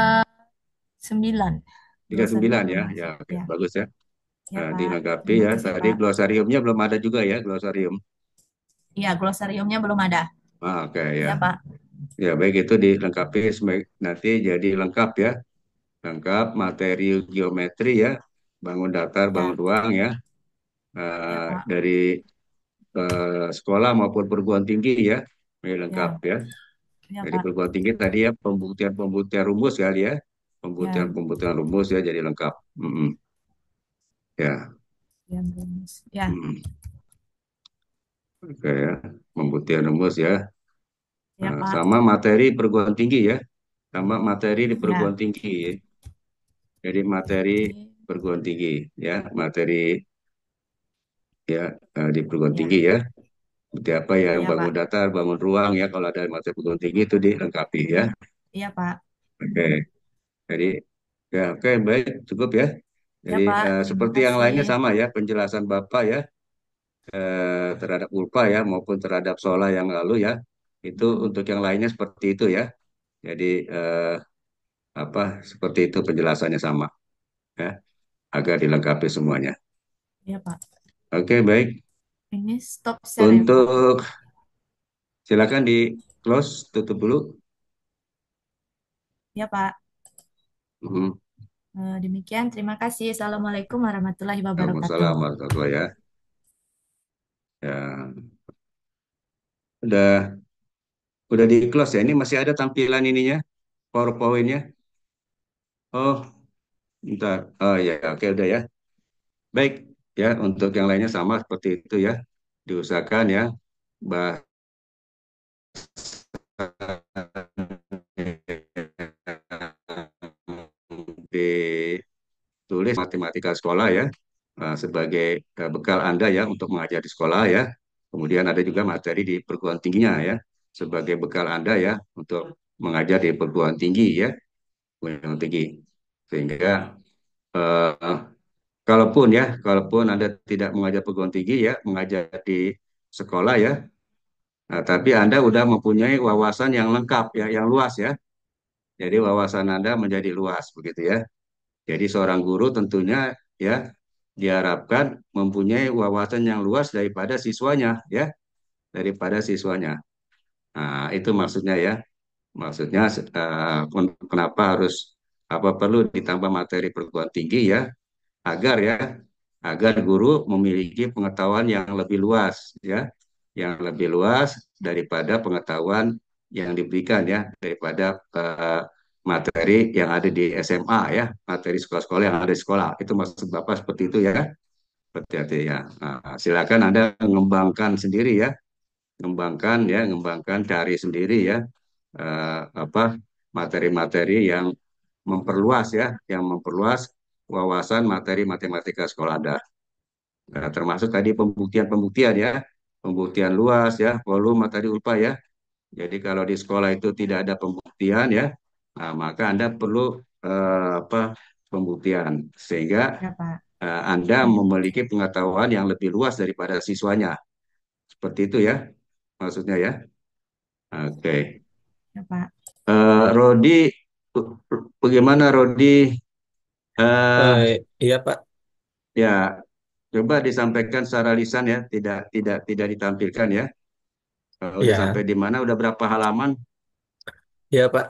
sembilan 39 29 ya. masih. Ya, oke. Ya, Bagus ya. ya Nah, Pak. dilengkapi Terima ya. kasih Tadi Pak. glosariumnya belum ada juga ya, glosarium. Ya, glosariumnya belum ada. Oke ya. Ya Pak. Ya, baik itu dilengkapi nanti jadi lengkap ya. Lengkap materi geometri ya. Bangun datar, bangun Ya, ruang ya. ya Pak. Dari sekolah maupun perguruan tinggi ya. Ini lengkap Ya, ya. ya Dari Pak. perguruan tinggi tadi ya pembuktian-pembuktian rumus kali ya. Ya, Pembuktian-pembuktian rumus ya jadi lengkap. Ya. ya, Mas. Ya, Mm. Oke ya. Pembuktian rumus ya. ya Pak. Sama materi perguruan tinggi ya. Sama materi di perguruan Ya, tinggi ya. Jadi materi berarti perguruan tinggi ya. Materi ya di perguruan tinggi ya, ya. Seperti apa ya ya bangun Pak. datar, bangun ruang ya. Kalau ada materi perguruan tinggi itu dilengkapi ya. Ya Pak. Oke. Jadi ya oke baik cukup ya. Ya Jadi Pak. Terima seperti yang kasih. lainnya sama ya penjelasan Bapak ya terhadap Ulpa ya maupun terhadap Sola yang lalu ya. Itu untuk yang lainnya seperti itu ya. Jadi apa seperti itu penjelasannya sama ya agar dilengkapi semuanya. Ya Pak. Oke baik. Ini stop share ya Pak. Untuk silakan di close tutup dulu. Ya Pak. Mhm. Demikian. Terima kasih. Assalamualaikum warahmatullahi Waalaikumsalam wabarakatuh. warahmatullahi ya. Ya udah di close ya. Ini masih ada tampilan ininya PowerPoint-nya. Oh, bentar. Oh ya, oke udah ya. Baik, ya untuk yang lainnya sama seperti itu ya. Diusahakan ya bahasa ditulis matematika sekolah ya sebagai bekal Anda ya untuk mengajar di sekolah ya. Kemudian ada juga materi di perguruan tingginya ya sebagai bekal Anda ya untuk mengajar di perguruan tinggi ya, perguruan tinggi. Sehingga eh, kalaupun Anda tidak mengajar perguruan tinggi ya, mengajar di sekolah ya, nah, tapi Anda sudah mempunyai wawasan yang lengkap ya, yang luas ya. Jadi wawasan Anda menjadi luas begitu ya. Jadi seorang guru tentunya ya diharapkan mempunyai wawasan yang luas daripada siswanya ya, daripada siswanya. Nah, itu maksudnya ya. Maksudnya kenapa harus apa perlu ditambah materi perguruan tinggi ya agar ya agar guru memiliki pengetahuan yang lebih luas ya, yang lebih luas daripada pengetahuan yang diberikan ya daripada materi yang ada di SMA ya, materi sekolah-sekolah yang ada di sekolah. Itu maksud Bapak seperti itu ya. Berarti ya. Nah, silakan Anda mengembangkan sendiri ya, mengembangkan cari sendiri ya apa materi-materi yang memperluas ya, yang memperluas wawasan materi matematika sekolah Anda. Nah, termasuk tadi pembuktian-pembuktian ya, pembuktian luas ya, volume tadi ULPA ya. Jadi kalau di sekolah itu tidak ada pembuktian ya, nah, maka Anda perlu apa pembuktian sehingga Ya, Pak. Anda memiliki pengetahuan yang lebih luas daripada siswanya. Seperti itu ya, maksudnya ya. Oke. Ya, Pak. Rodi, bagaimana Rodi? Eh, Eh, iya Pak, ya, coba disampaikan secara lisan ya, tidak ditampilkan ya. Udah sampai iya, di mana? Udah berapa halaman? iya Pak.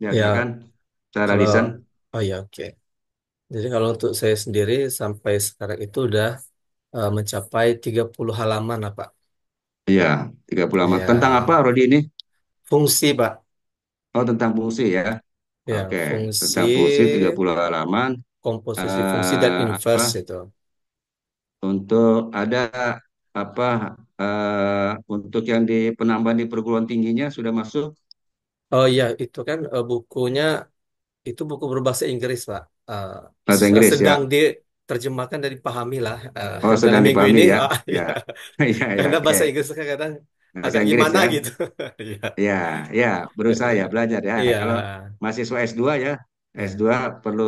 Ya, Ya, silakan. Secara kalau lisan. oh ya oke. Jadi kalau untuk saya sendiri sampai sekarang itu udah mencapai 30 halaman lah Pak. Iya, 30 halaman. Tentang apa, Ya, Rodi ini? fungsi Pak. Oh, tentang fungsi ya. Ya, Oke, fungsi, tentang fungsi 30 halaman. komposisi fungsi dan Apa? inverse itu. Untuk ada apa? Untuk yang di penambahan di perguruan tingginya sudah masuk Oh iya, itu kan bukunya itu buku berbahasa Inggris Pak. bahasa Inggris Sedang ya. diterjemahkan dan dipahami lah Oh, dalam sedang minggu dipahami ini. ya. Ah, Ya. ya. Ya, ya, Karena oke. bahasa Inggris kan kadang Bahasa agak Inggris gimana ya. gitu. Iya. Ya, berusaha ya belajar ya. Iya. Kalau mahasiswa S2 ya, Iya. S2 perlu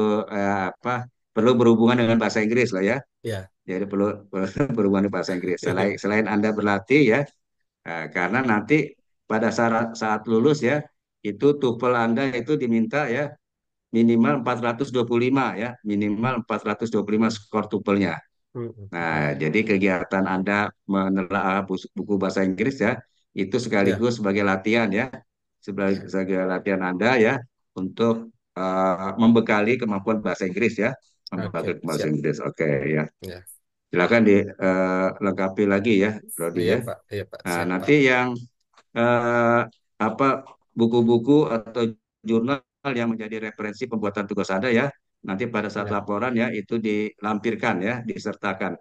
apa? Perlu berhubungan dengan bahasa Inggris lah ya. Iya. Jadi perlu berhubungan dengan bahasa Inggris. Selain Anda berlatih ya, karena nanti pada saat lulus ya, itu TOEFL Anda itu diminta ya minimal 425 ya, minimal 425 skor TOEFL-nya. Mm, Nah, mm. jadi kegiatan Anda menelaah buku bahasa Inggris ya, itu Iya. sekaligus sebagai latihan ya, sebagai latihan Anda ya, untuk membekali kemampuan bahasa Inggris ya, membekali Oke, bahasa siap. Inggris. Oke ya, Ya. silakan dilengkapi lagi ya, Rodi Iya, ya. Pak. Iya, Pak. Nah, Siap, Pak. nanti yang eh, apa buku-buku atau jurnal yang menjadi referensi pembuatan tugas Anda ya, nanti pada saat Ya. laporan ya itu dilampirkan ya, disertakan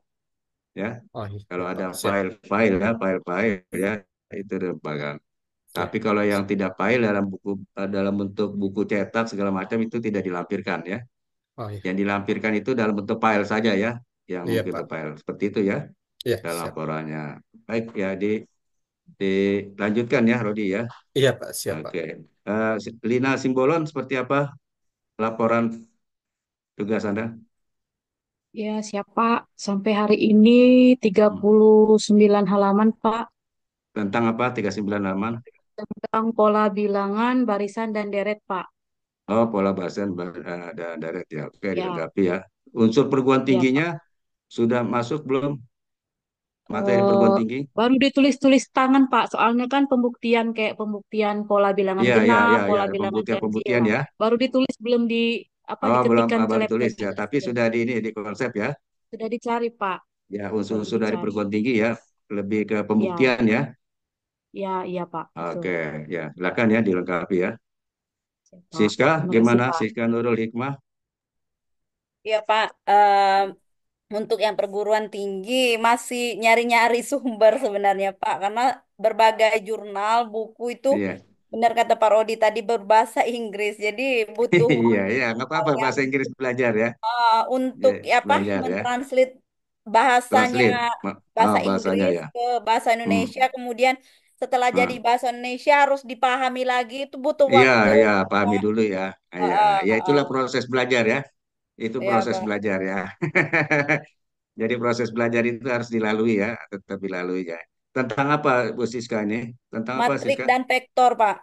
ya. Oh, Kalau iya, ada Pak. Siap. file-file ya, file-file ya itu dilemparkan. Ya. Tapi kalau yang tidak file dalam dalam bentuk buku cetak segala macam itu tidak dilampirkan ya. Oh, iya. Yang dilampirkan itu dalam bentuk file saja ya, yang Iya, mungkin Pak. file seperti itu ya Iya, dalam siap. laporannya. Baik ya, dilanjutkan ya, Rodi ya. Iya, Pak. Siap, Pak. Oke. Lina Simbolon seperti apa laporan tugas Anda Ya, siapa? Sampai hari ini tiga Hmm. puluh sembilan halaman, Pak. tentang apa? 39 halaman. Tentang pola bilangan, barisan, dan deret, Pak. Oh, pola bahasan dan direct ya. Oke, Ya, dilengkapi ya. Unsur perguruan ya, Pak. tingginya sudah masuk belum materi Eh, perguruan tinggi? baru ditulis-tulis tangan, Pak. Soalnya kan pembuktian kayak pembuktian pola bilangan Iya, iya, genap, iya, iya. pola bilangan ganjil. Pembuktian-pembuktian Ya. ya. Baru ditulis, belum di apa Oh, belum diketikkan ke baru tulis laptopnya. ya. Tapi Ya. sudah di konsep ya. Sudah dicari, Pak. Ya, Baru unsur-unsur dari dicari. perguruan tinggi ya. Lebih ke Ya, pembuktian ya. ya, iya, Pak. Betul. Oke, ya. Silakan ya dilengkapi ya. Siap, Pak. Siska, Terima kasih, gimana? Pak. Siska Nurul Hikmah. Iya Pak, untuk yang perguruan tinggi masih nyari-nyari sumber sebenarnya Pak, karena berbagai jurnal, buku itu Iya. benar kata Pak Rodi tadi berbahasa Inggris, jadi butuh Iya, waktu iya. Nggak apa-apa yang bahasa Inggris belajar ya. untuk Ya, ya apa belajar ya. mentranslate bahasanya Translate. Oh, bahasa bahasanya Inggris ya. ke bahasa Hmm. Indonesia, kemudian setelah jadi Ah. bahasa Indonesia harus dipahami lagi, itu butuh Iya, waktu. iya, pahami Pak. dulu ya. Iya, Heeh, ya itulah heeh. proses belajar ya. Itu Ya proses Pak. belajar ya. Jadi proses belajar itu harus dilalui ya, tetap dilalui ya. Tentang apa Bu Siska ini? Tentang apa Matrik Siska? dan vektor Pak.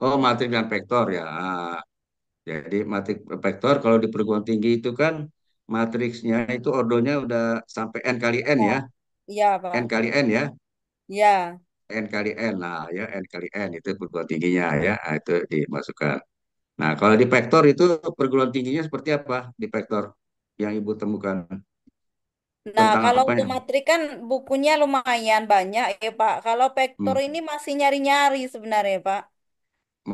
Oh, matrik dan vektor ya. Jadi matrik vektor kalau di perguruan tinggi itu kan matriksnya itu ordonya udah sampai n kali n Ya, ya. iya N Pak. kali n ya. Ya, N kali n. Nah, ya n kali n itu perguruan tingginya ya. Nah, itu dimasukkan. Nah, kalau di vektor itu perguruan tingginya seperti apa di vektor yang Ibu temukan? nah Tentang kalau apanya? untuk matrik kan bukunya lumayan banyak ya Pak. Kalau vektor Hmm. ini masih nyari-nyari sebenarnya Pak.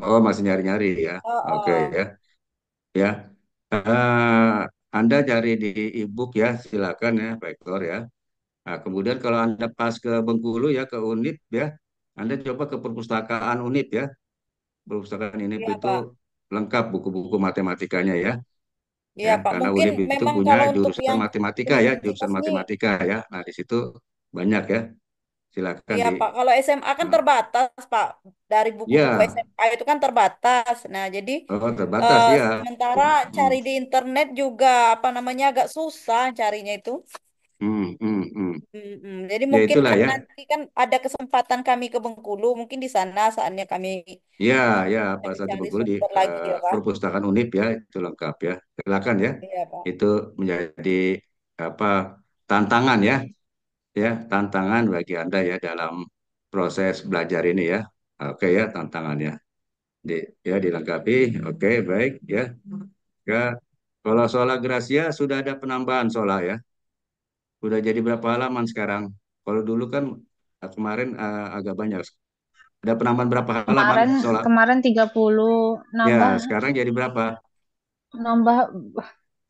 Oh, masih nyari-nyari ya. Oh, Oke oh. ya. Ya. Eh, Anda cari di e-book ya, silakan ya, vektor ya. Nah, kemudian kalau Anda pas ke Bengkulu ya, ke Unip ya, Anda coba ke perpustakaan Unip ya. Perpustakaan Unip Iya itu Pak. lengkap buku-buku matematikanya ya. Iya ya, Pak, karena mungkin UNIF itu memang punya kalau untuk jurusan yang matematika ya, jurusan universitas nih, matematika ya. Nah, di situ banyak ya. Silakan iya di Pak, kalau SMA kan nah, terbatas Pak, dari buku-buku ya, SMA itu kan terbatas. Nah, jadi oh, terbatas ya. sementara cari Hmm, di internet juga apa namanya agak susah carinya itu. Jadi Ya mungkin itulah kan ya. nanti kan ada kesempatan kami ke Bengkulu, mungkin di sana saatnya kami Ya, ya, pada saat di cari-cari Bengkulu di sumber lagi ya Pak. perpustakaan UNIF ya, itu lengkap ya. Silakan ya. Iya Pak. Itu menjadi apa tantangan ya, tantangan bagi Anda ya dalam proses belajar ini ya. Oke ya, tantangannya. Ya dilengkapi. Oke, baik ya. Ya, kalau soal Gracia sudah ada penambahan soal ya. Sudah jadi berapa halaman sekarang? Kalau dulu kan kemarin agak banyak. Ada penambahan berapa halaman Kemarin soal? kemarin 30 Ya, nambah sekarang jadi berapa? nambah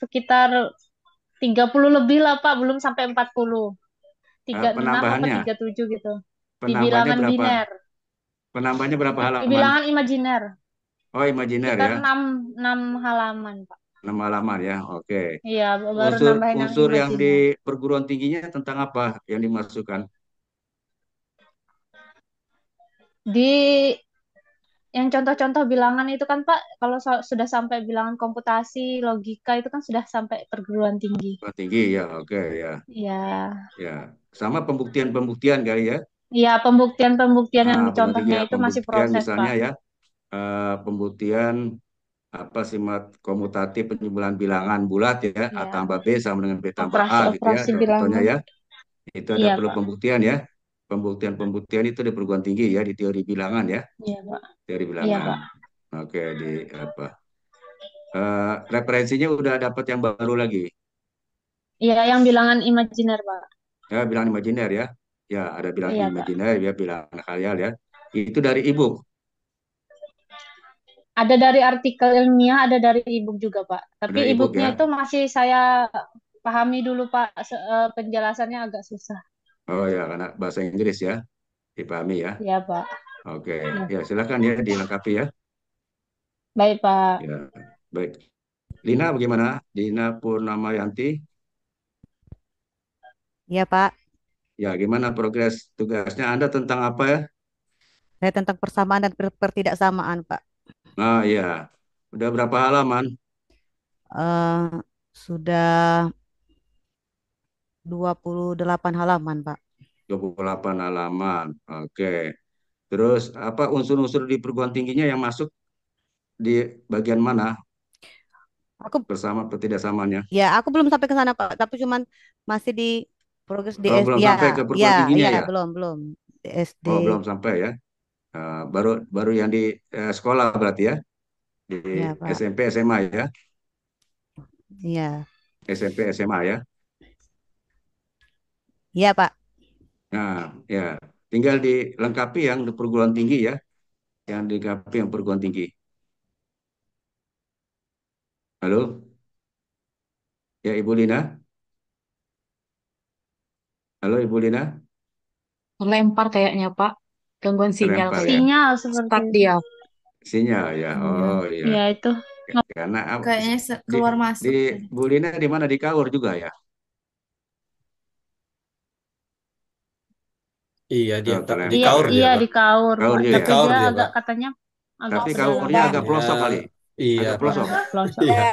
sekitar 30 lebih lah Pak, belum sampai 40. 36 apa Penambahannya? 37 gitu. Di Penambahannya bilangan berapa? biner. Penambahannya berapa Di halaman? bilangan imajiner. Oh, imajiner Sekitar ya. 6 halaman, Pak. 6 halaman ya. Oke. Iya, baru Unsur nambahin yang unsur yang di imajiner. perguruan tingginya tentang apa yang dimasukkan? Di yang contoh-contoh bilangan itu kan Pak, kalau sudah sampai bilangan komputasi, logika itu kan sudah sampai perguruan tinggi. Perguruan tinggi ya. Oke ya. Iya. Ya. Sama pembuktian-pembuktian kali ya. Iya, pembuktian-pembuktian yang Perguruan tinggi dicontohnya ya, itu masih pembuktian proses, misalnya Pak. ya. Pembuktian apa simat komutatif penyimpulan bilangan bulat ya, A Iya, tambah B sama dengan B tambah A gitu ya. operasi-operasi Contohnya bilangan. ya. Itu ada Iya, perlu Pak. pembuktian ya. Pembuktian-pembuktian itu di perguruan tinggi ya, di teori bilangan ya. Iya, Pak. Teori Iya, bilangan. Pak. Oke, di apa? Referensinya udah dapat yang baru lagi. Iya, yang bilangan imajiner, Pak. Ya, bilangan imajiner ya. Ya, ada bilangan Iya, Pak. imajiner ya, bilangan khayal ya. Itu dari ebook. Ada dari artikel ilmiah, ada dari e-book juga, Pak. Tapi Dari ebook e-booknya ya. itu masih saya pahami dulu, Pak. Penjelasannya agak susah. Oh ya, karena bahasa Inggris ya, dipahami ya. Iya, Pak. Oke, Iya. ya silakan ya dilengkapi ya. Baik, Pak. Ya, baik. Lina bagaimana? Lina Purnamayanti. Iya, Pak. Ya, gimana progres tugasnya Anda tentang apa ya? Saya tentang persamaan dan pertidaksamaan, Pak. Nah, ya. Udah berapa halaman? Eh, sudah 28 halaman, Pak. 28 halaman. Oke. Terus apa unsur-unsur di perguruan tingginya yang masuk di bagian mana Aku bersama atau tidak samanya? aku belum sampai ke sana, Pak. Tapi cuman masih di progres di Oh, SD. belum Ya, sampai ke ya, perguruan tingginya ya, ya? belum di SD. Oh, belum sampai ya. Baru baru yang di sekolah berarti ya, di Ya, Pak. SMP SMA ya, Iya. SMP SMA ya. Iya, Pak. Nah, ya, tinggal dilengkapi yang di perguruan tinggi ya, yang dilengkapi yang perguruan tinggi. Halo, ya Ibu Lina. Halo Ibu Lina, Lempar kayaknya, Pak. Gangguan sinyal terlempar ya. kayaknya. Sinyal seperti Start itu. dia. Sinyal ya. Iya. Oh ya, Iya, itu. karena Kayaknya di keluar di masuk tadi. Bu Lina di mana di Kaur juga ya. Iya, dia Oh, di Iya, Kaur terlempar. dia, iya Pak. di Kaur, Kaur Pak. juga Di ya. Tapi Kaur dia dia, agak Pak. katanya agak Tapi Iya Kaurnya pedalaman. Pak. agak Ya, pelosok kali, iya, agak Iya, Pak. pelosok, agak pelosok. Iya. Ya,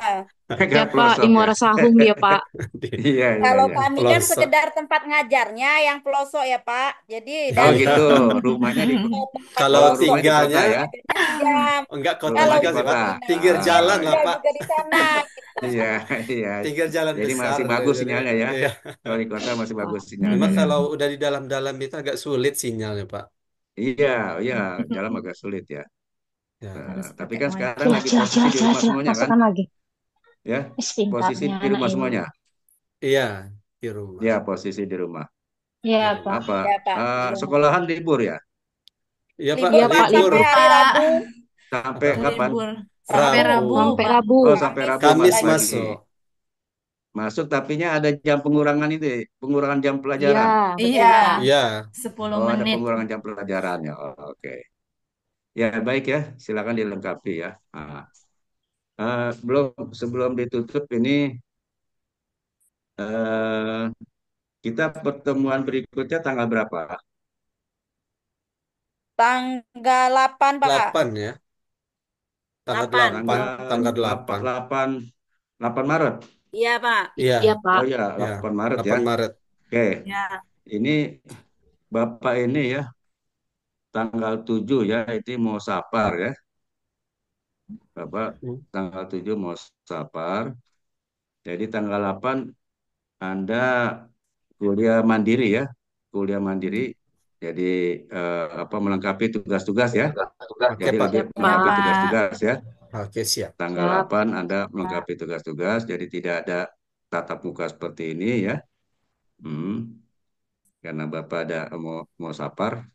Ya, agak Pak. Di pelosok ya. Muara Sahung dia, Pak. Di Iya iya kalau iya. kami kan pelosok. sekedar tempat ngajarnya yang pelosok ya Pak. Jadi Oh dari gitu, rumah rumahnya di ke tempat Kalau oh pelosok rumahnya di itu kota tinggalnya ya, agaknya sejam. enggak kota rumah Kalau di juga Ibu sih, Pak. kota. Pinggir Lina jalan lah, tinggal Ya. Pak. juga di sana. Iya, iya. Pinggir jalan Jadi besar. masih bagus Jadi, sinyalnya ya. iya. Kalau di kota masih Oh. bagus sinyalnya Memang ya. kalau udah di dalam-dalam itu agak sulit sinyalnya, Pak. Iya, iya, dalam agak sulit ya. Ya. Harus Tapi pakai kan sekarang wifi. Cila, lagi cila, posisi cila, di cila, rumah cila. semuanya kan? Masukkan lagi. Ya, posisi Pintarnya di anak rumah ini. semuanya. Iya, di rumah. Ya, posisi di rumah. Di Iya, rumah. Pak. Apa? Ya Pak, di rumah. Sekolahan libur ya? Iya, Pak, Libur Iya, Pak Pak. libur. sampai Libur, hari Pak. Rabu. Sampai Apa? kapan? Libur sampai Rabu. Rabu, Rabu. Sampai Pak. Rabu. Oh, sampai Kamis Rabu masuk Kamis masuk lagi. lagi. masuk. Masuk tapinya ada jam pengurangan itu, pengurangan jam Iya, pelajaran. betul, Iya, Pak. Iya. 10 Oh, ada menit. pengurangan jam pelajaran ya. Oh, oke. Ya, baik ya. Silakan dilengkapi ya. belum, sebelum ditutup ini, eh, kita pertemuan berikutnya tanggal berapa? Tanggal 8, Pak. 8 ya. Tanggal 8. 8, Tanggal tanggal 8, 8. 8 Maret. Iya, Pak. Iya, Iya, Oh Pak. ya, iya. 8 Maret ya. 8 Maret. Oke, Ya, ini Bapak ini ya, tanggal 7 ya, itu mau sapar ya. Bapak Hmm. tanggal 7 mau sapar. Jadi tanggal 8 Anda kuliah mandiri ya. Kuliah mandiri. Jadi apa melengkapi tugas-tugas ya. Oke, Jadi Pak. lebih Siap, ya melengkapi Pak. Pak. tugas-tugas ya. Oke, siap. Tanggal Siap. 8 Anda Pak. melengkapi tugas-tugas. Jadi tidak ada tatap muka seperti ini ya. Hmm, karena Bapak ada mau sapar.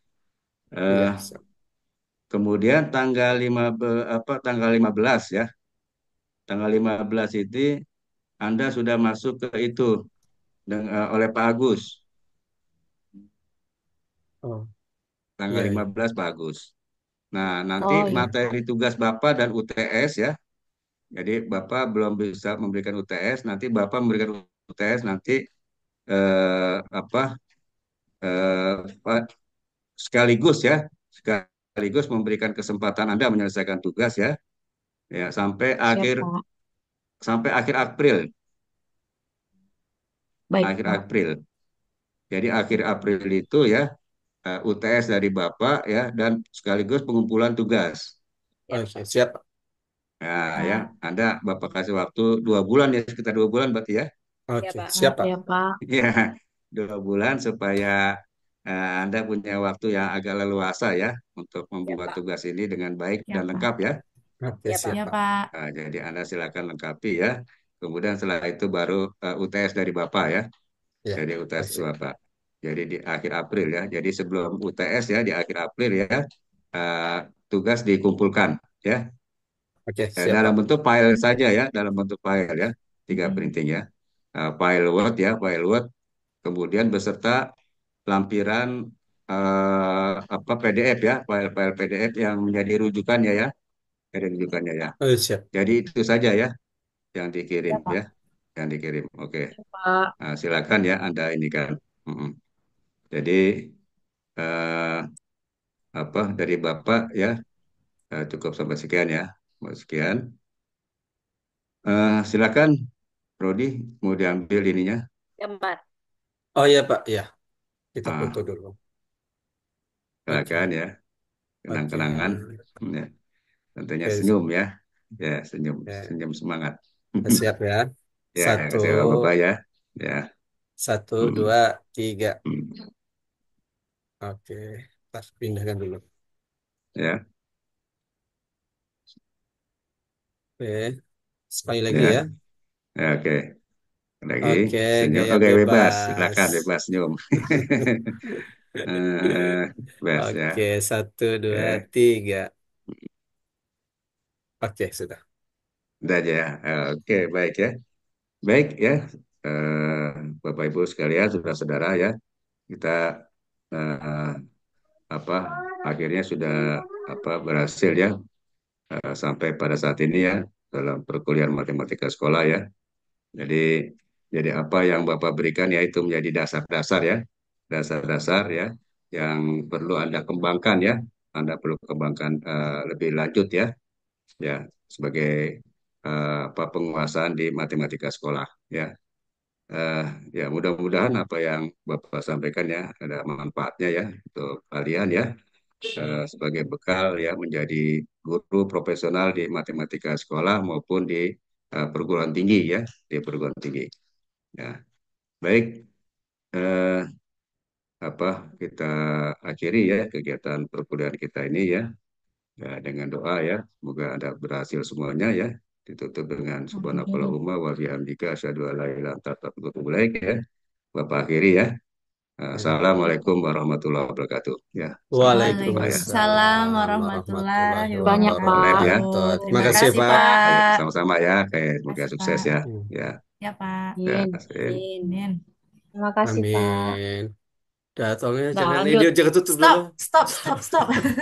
Iya, Eh, siap. kemudian tanggal 15 ya. Tanggal 15 itu Anda sudah masuk ke itu oleh Pak Agus. Oh, Tanggal iya, iya. 15 Pak Agus. Nah, nanti Oh, iya. materi tugas Bapak dan UTS ya. Jadi Bapak belum bisa memberikan UTS, nanti Bapak memberikan UTS nanti apa sekaligus ya, sekaligus memberikan kesempatan Anda menyelesaikan tugas ya, ya Siap, Pak. sampai akhir April, Baik, akhir Pak. April. Jadi akhir April itu ya UTS dari Bapak ya dan sekaligus pengumpulan tugas. Ya, Oke, Pak. siap. Nah ya, Ya, Anda Bapak kasih waktu 2 bulan ya, sekitar 2 bulan berarti ya. Ya, Oke, Pak. siap, Pak. Ya, Pak. Ya, 2 bulan supaya Anda punya waktu yang agak leluasa ya untuk Ya, membuat Pak. tugas ini dengan baik ya dan Pak. lengkap ya. Oke, Ya, Pak. siap, Ya Pak. Pak. Jadi Anda silakan lengkapi ya. Kemudian setelah itu baru UTS dari Bapak ya. Iya, Jadi UTS siap. Bapak. Jadi di akhir April ya. Jadi sebelum UTS ya di akhir April ya eh, tugas dikumpulkan ya. Oke, siap, Dalam Pak. bentuk file saja ya, dalam bentuk file ya. Tiga Oke. printing ya. File Word ya, file Word. Kemudian beserta lampiran apa PDF ya, file-file PDF yang menjadi rujukannya ya, jadi rujukannya ya. Oh, siap. Jadi itu saja ya yang dikirim Ya, Pak. ya, yang dikirim. Oke. Ya, Pak. Nah, silakan ya Anda ini kan. Mm-mm. Jadi eh, apa dari Bapak ya cukup sampai sekian ya. Sekian. Silakan Rodi mau diambil ininya. Ya, Pak. Oh, iya, Pak. Iya, kita foto Ah, dulu. silakan Oke, ya, oke. kenang-kenangan. Ya, tentunya Oke, senyum ya. Ya, senyum, ya. senyum semangat. Siap ya. Ya, Satu, kasih Bapak ya. Ya. satu, Mm, dua, tiga. mm. Oke, pas pindahkan dulu. Ya, Oke, sekali lagi ya, ya. ya, oke. Lagi Oke, senyum. gaya Oke, bebas. bebas. Silakan bebas senyum. Bebas Oke, ya. satu, dua, Oke, tiga. Oke, sudah. udah aja ya. Oke, baik ya. Baik ya. Eh, Bapak Ibu sekalian, saudara-saudara ya. Kita eh, apa akhirnya sudah berhasil ya sampai pada saat ini ya dalam perkuliahan matematika sekolah ya. Jadi jadi apa yang Bapak berikan ya itu menjadi dasar-dasar ya, dasar-dasar ya yang perlu Anda kembangkan ya. Anda perlu kembangkan lebih lanjut ya, ya sebagai penguasaan di matematika sekolah ya. Eh, ya mudah-mudahan apa yang Bapak sampaikan ya ada manfaatnya ya untuk kalian ya sebagai bekal ya menjadi guru profesional di matematika sekolah maupun di perguruan tinggi ya, di perguruan tinggi. Ya, baik eh, apa kita akhiri ya kegiatan perkuliahan kita ini ya, ya dengan doa ya, semoga ada berhasil semuanya ya. Ditutup dengan Amin. subhanakallahumma wa bihamdika asyhadu an la ilaha illa anta astaghfiruka wa atubu ilaik ya. Bapak akhiri ya. Assalamualaikum warahmatullahi wabarakatuh. Ya, sampai jumpa ya. Waalaikumsalam Waalaikumsalam warahmatullahi warahmatullahi Banyak, Live ya. Pak. wabarakatuh. wabarakatuh. Terima Terima kasih, kasih, Pak. Ayo, Pak. sama-sama ya. Oke, Terima semoga kasih, sukses Pak. ya. Hmm. Ya, Ya, Pak. ya, Amin. kasih. Amin. Amin. Terima kasih, Pak. Amin. Dah, tolongnya Nah, jangan ini lanjut. jangan tutup dulu. Stop, stop, stop, stop.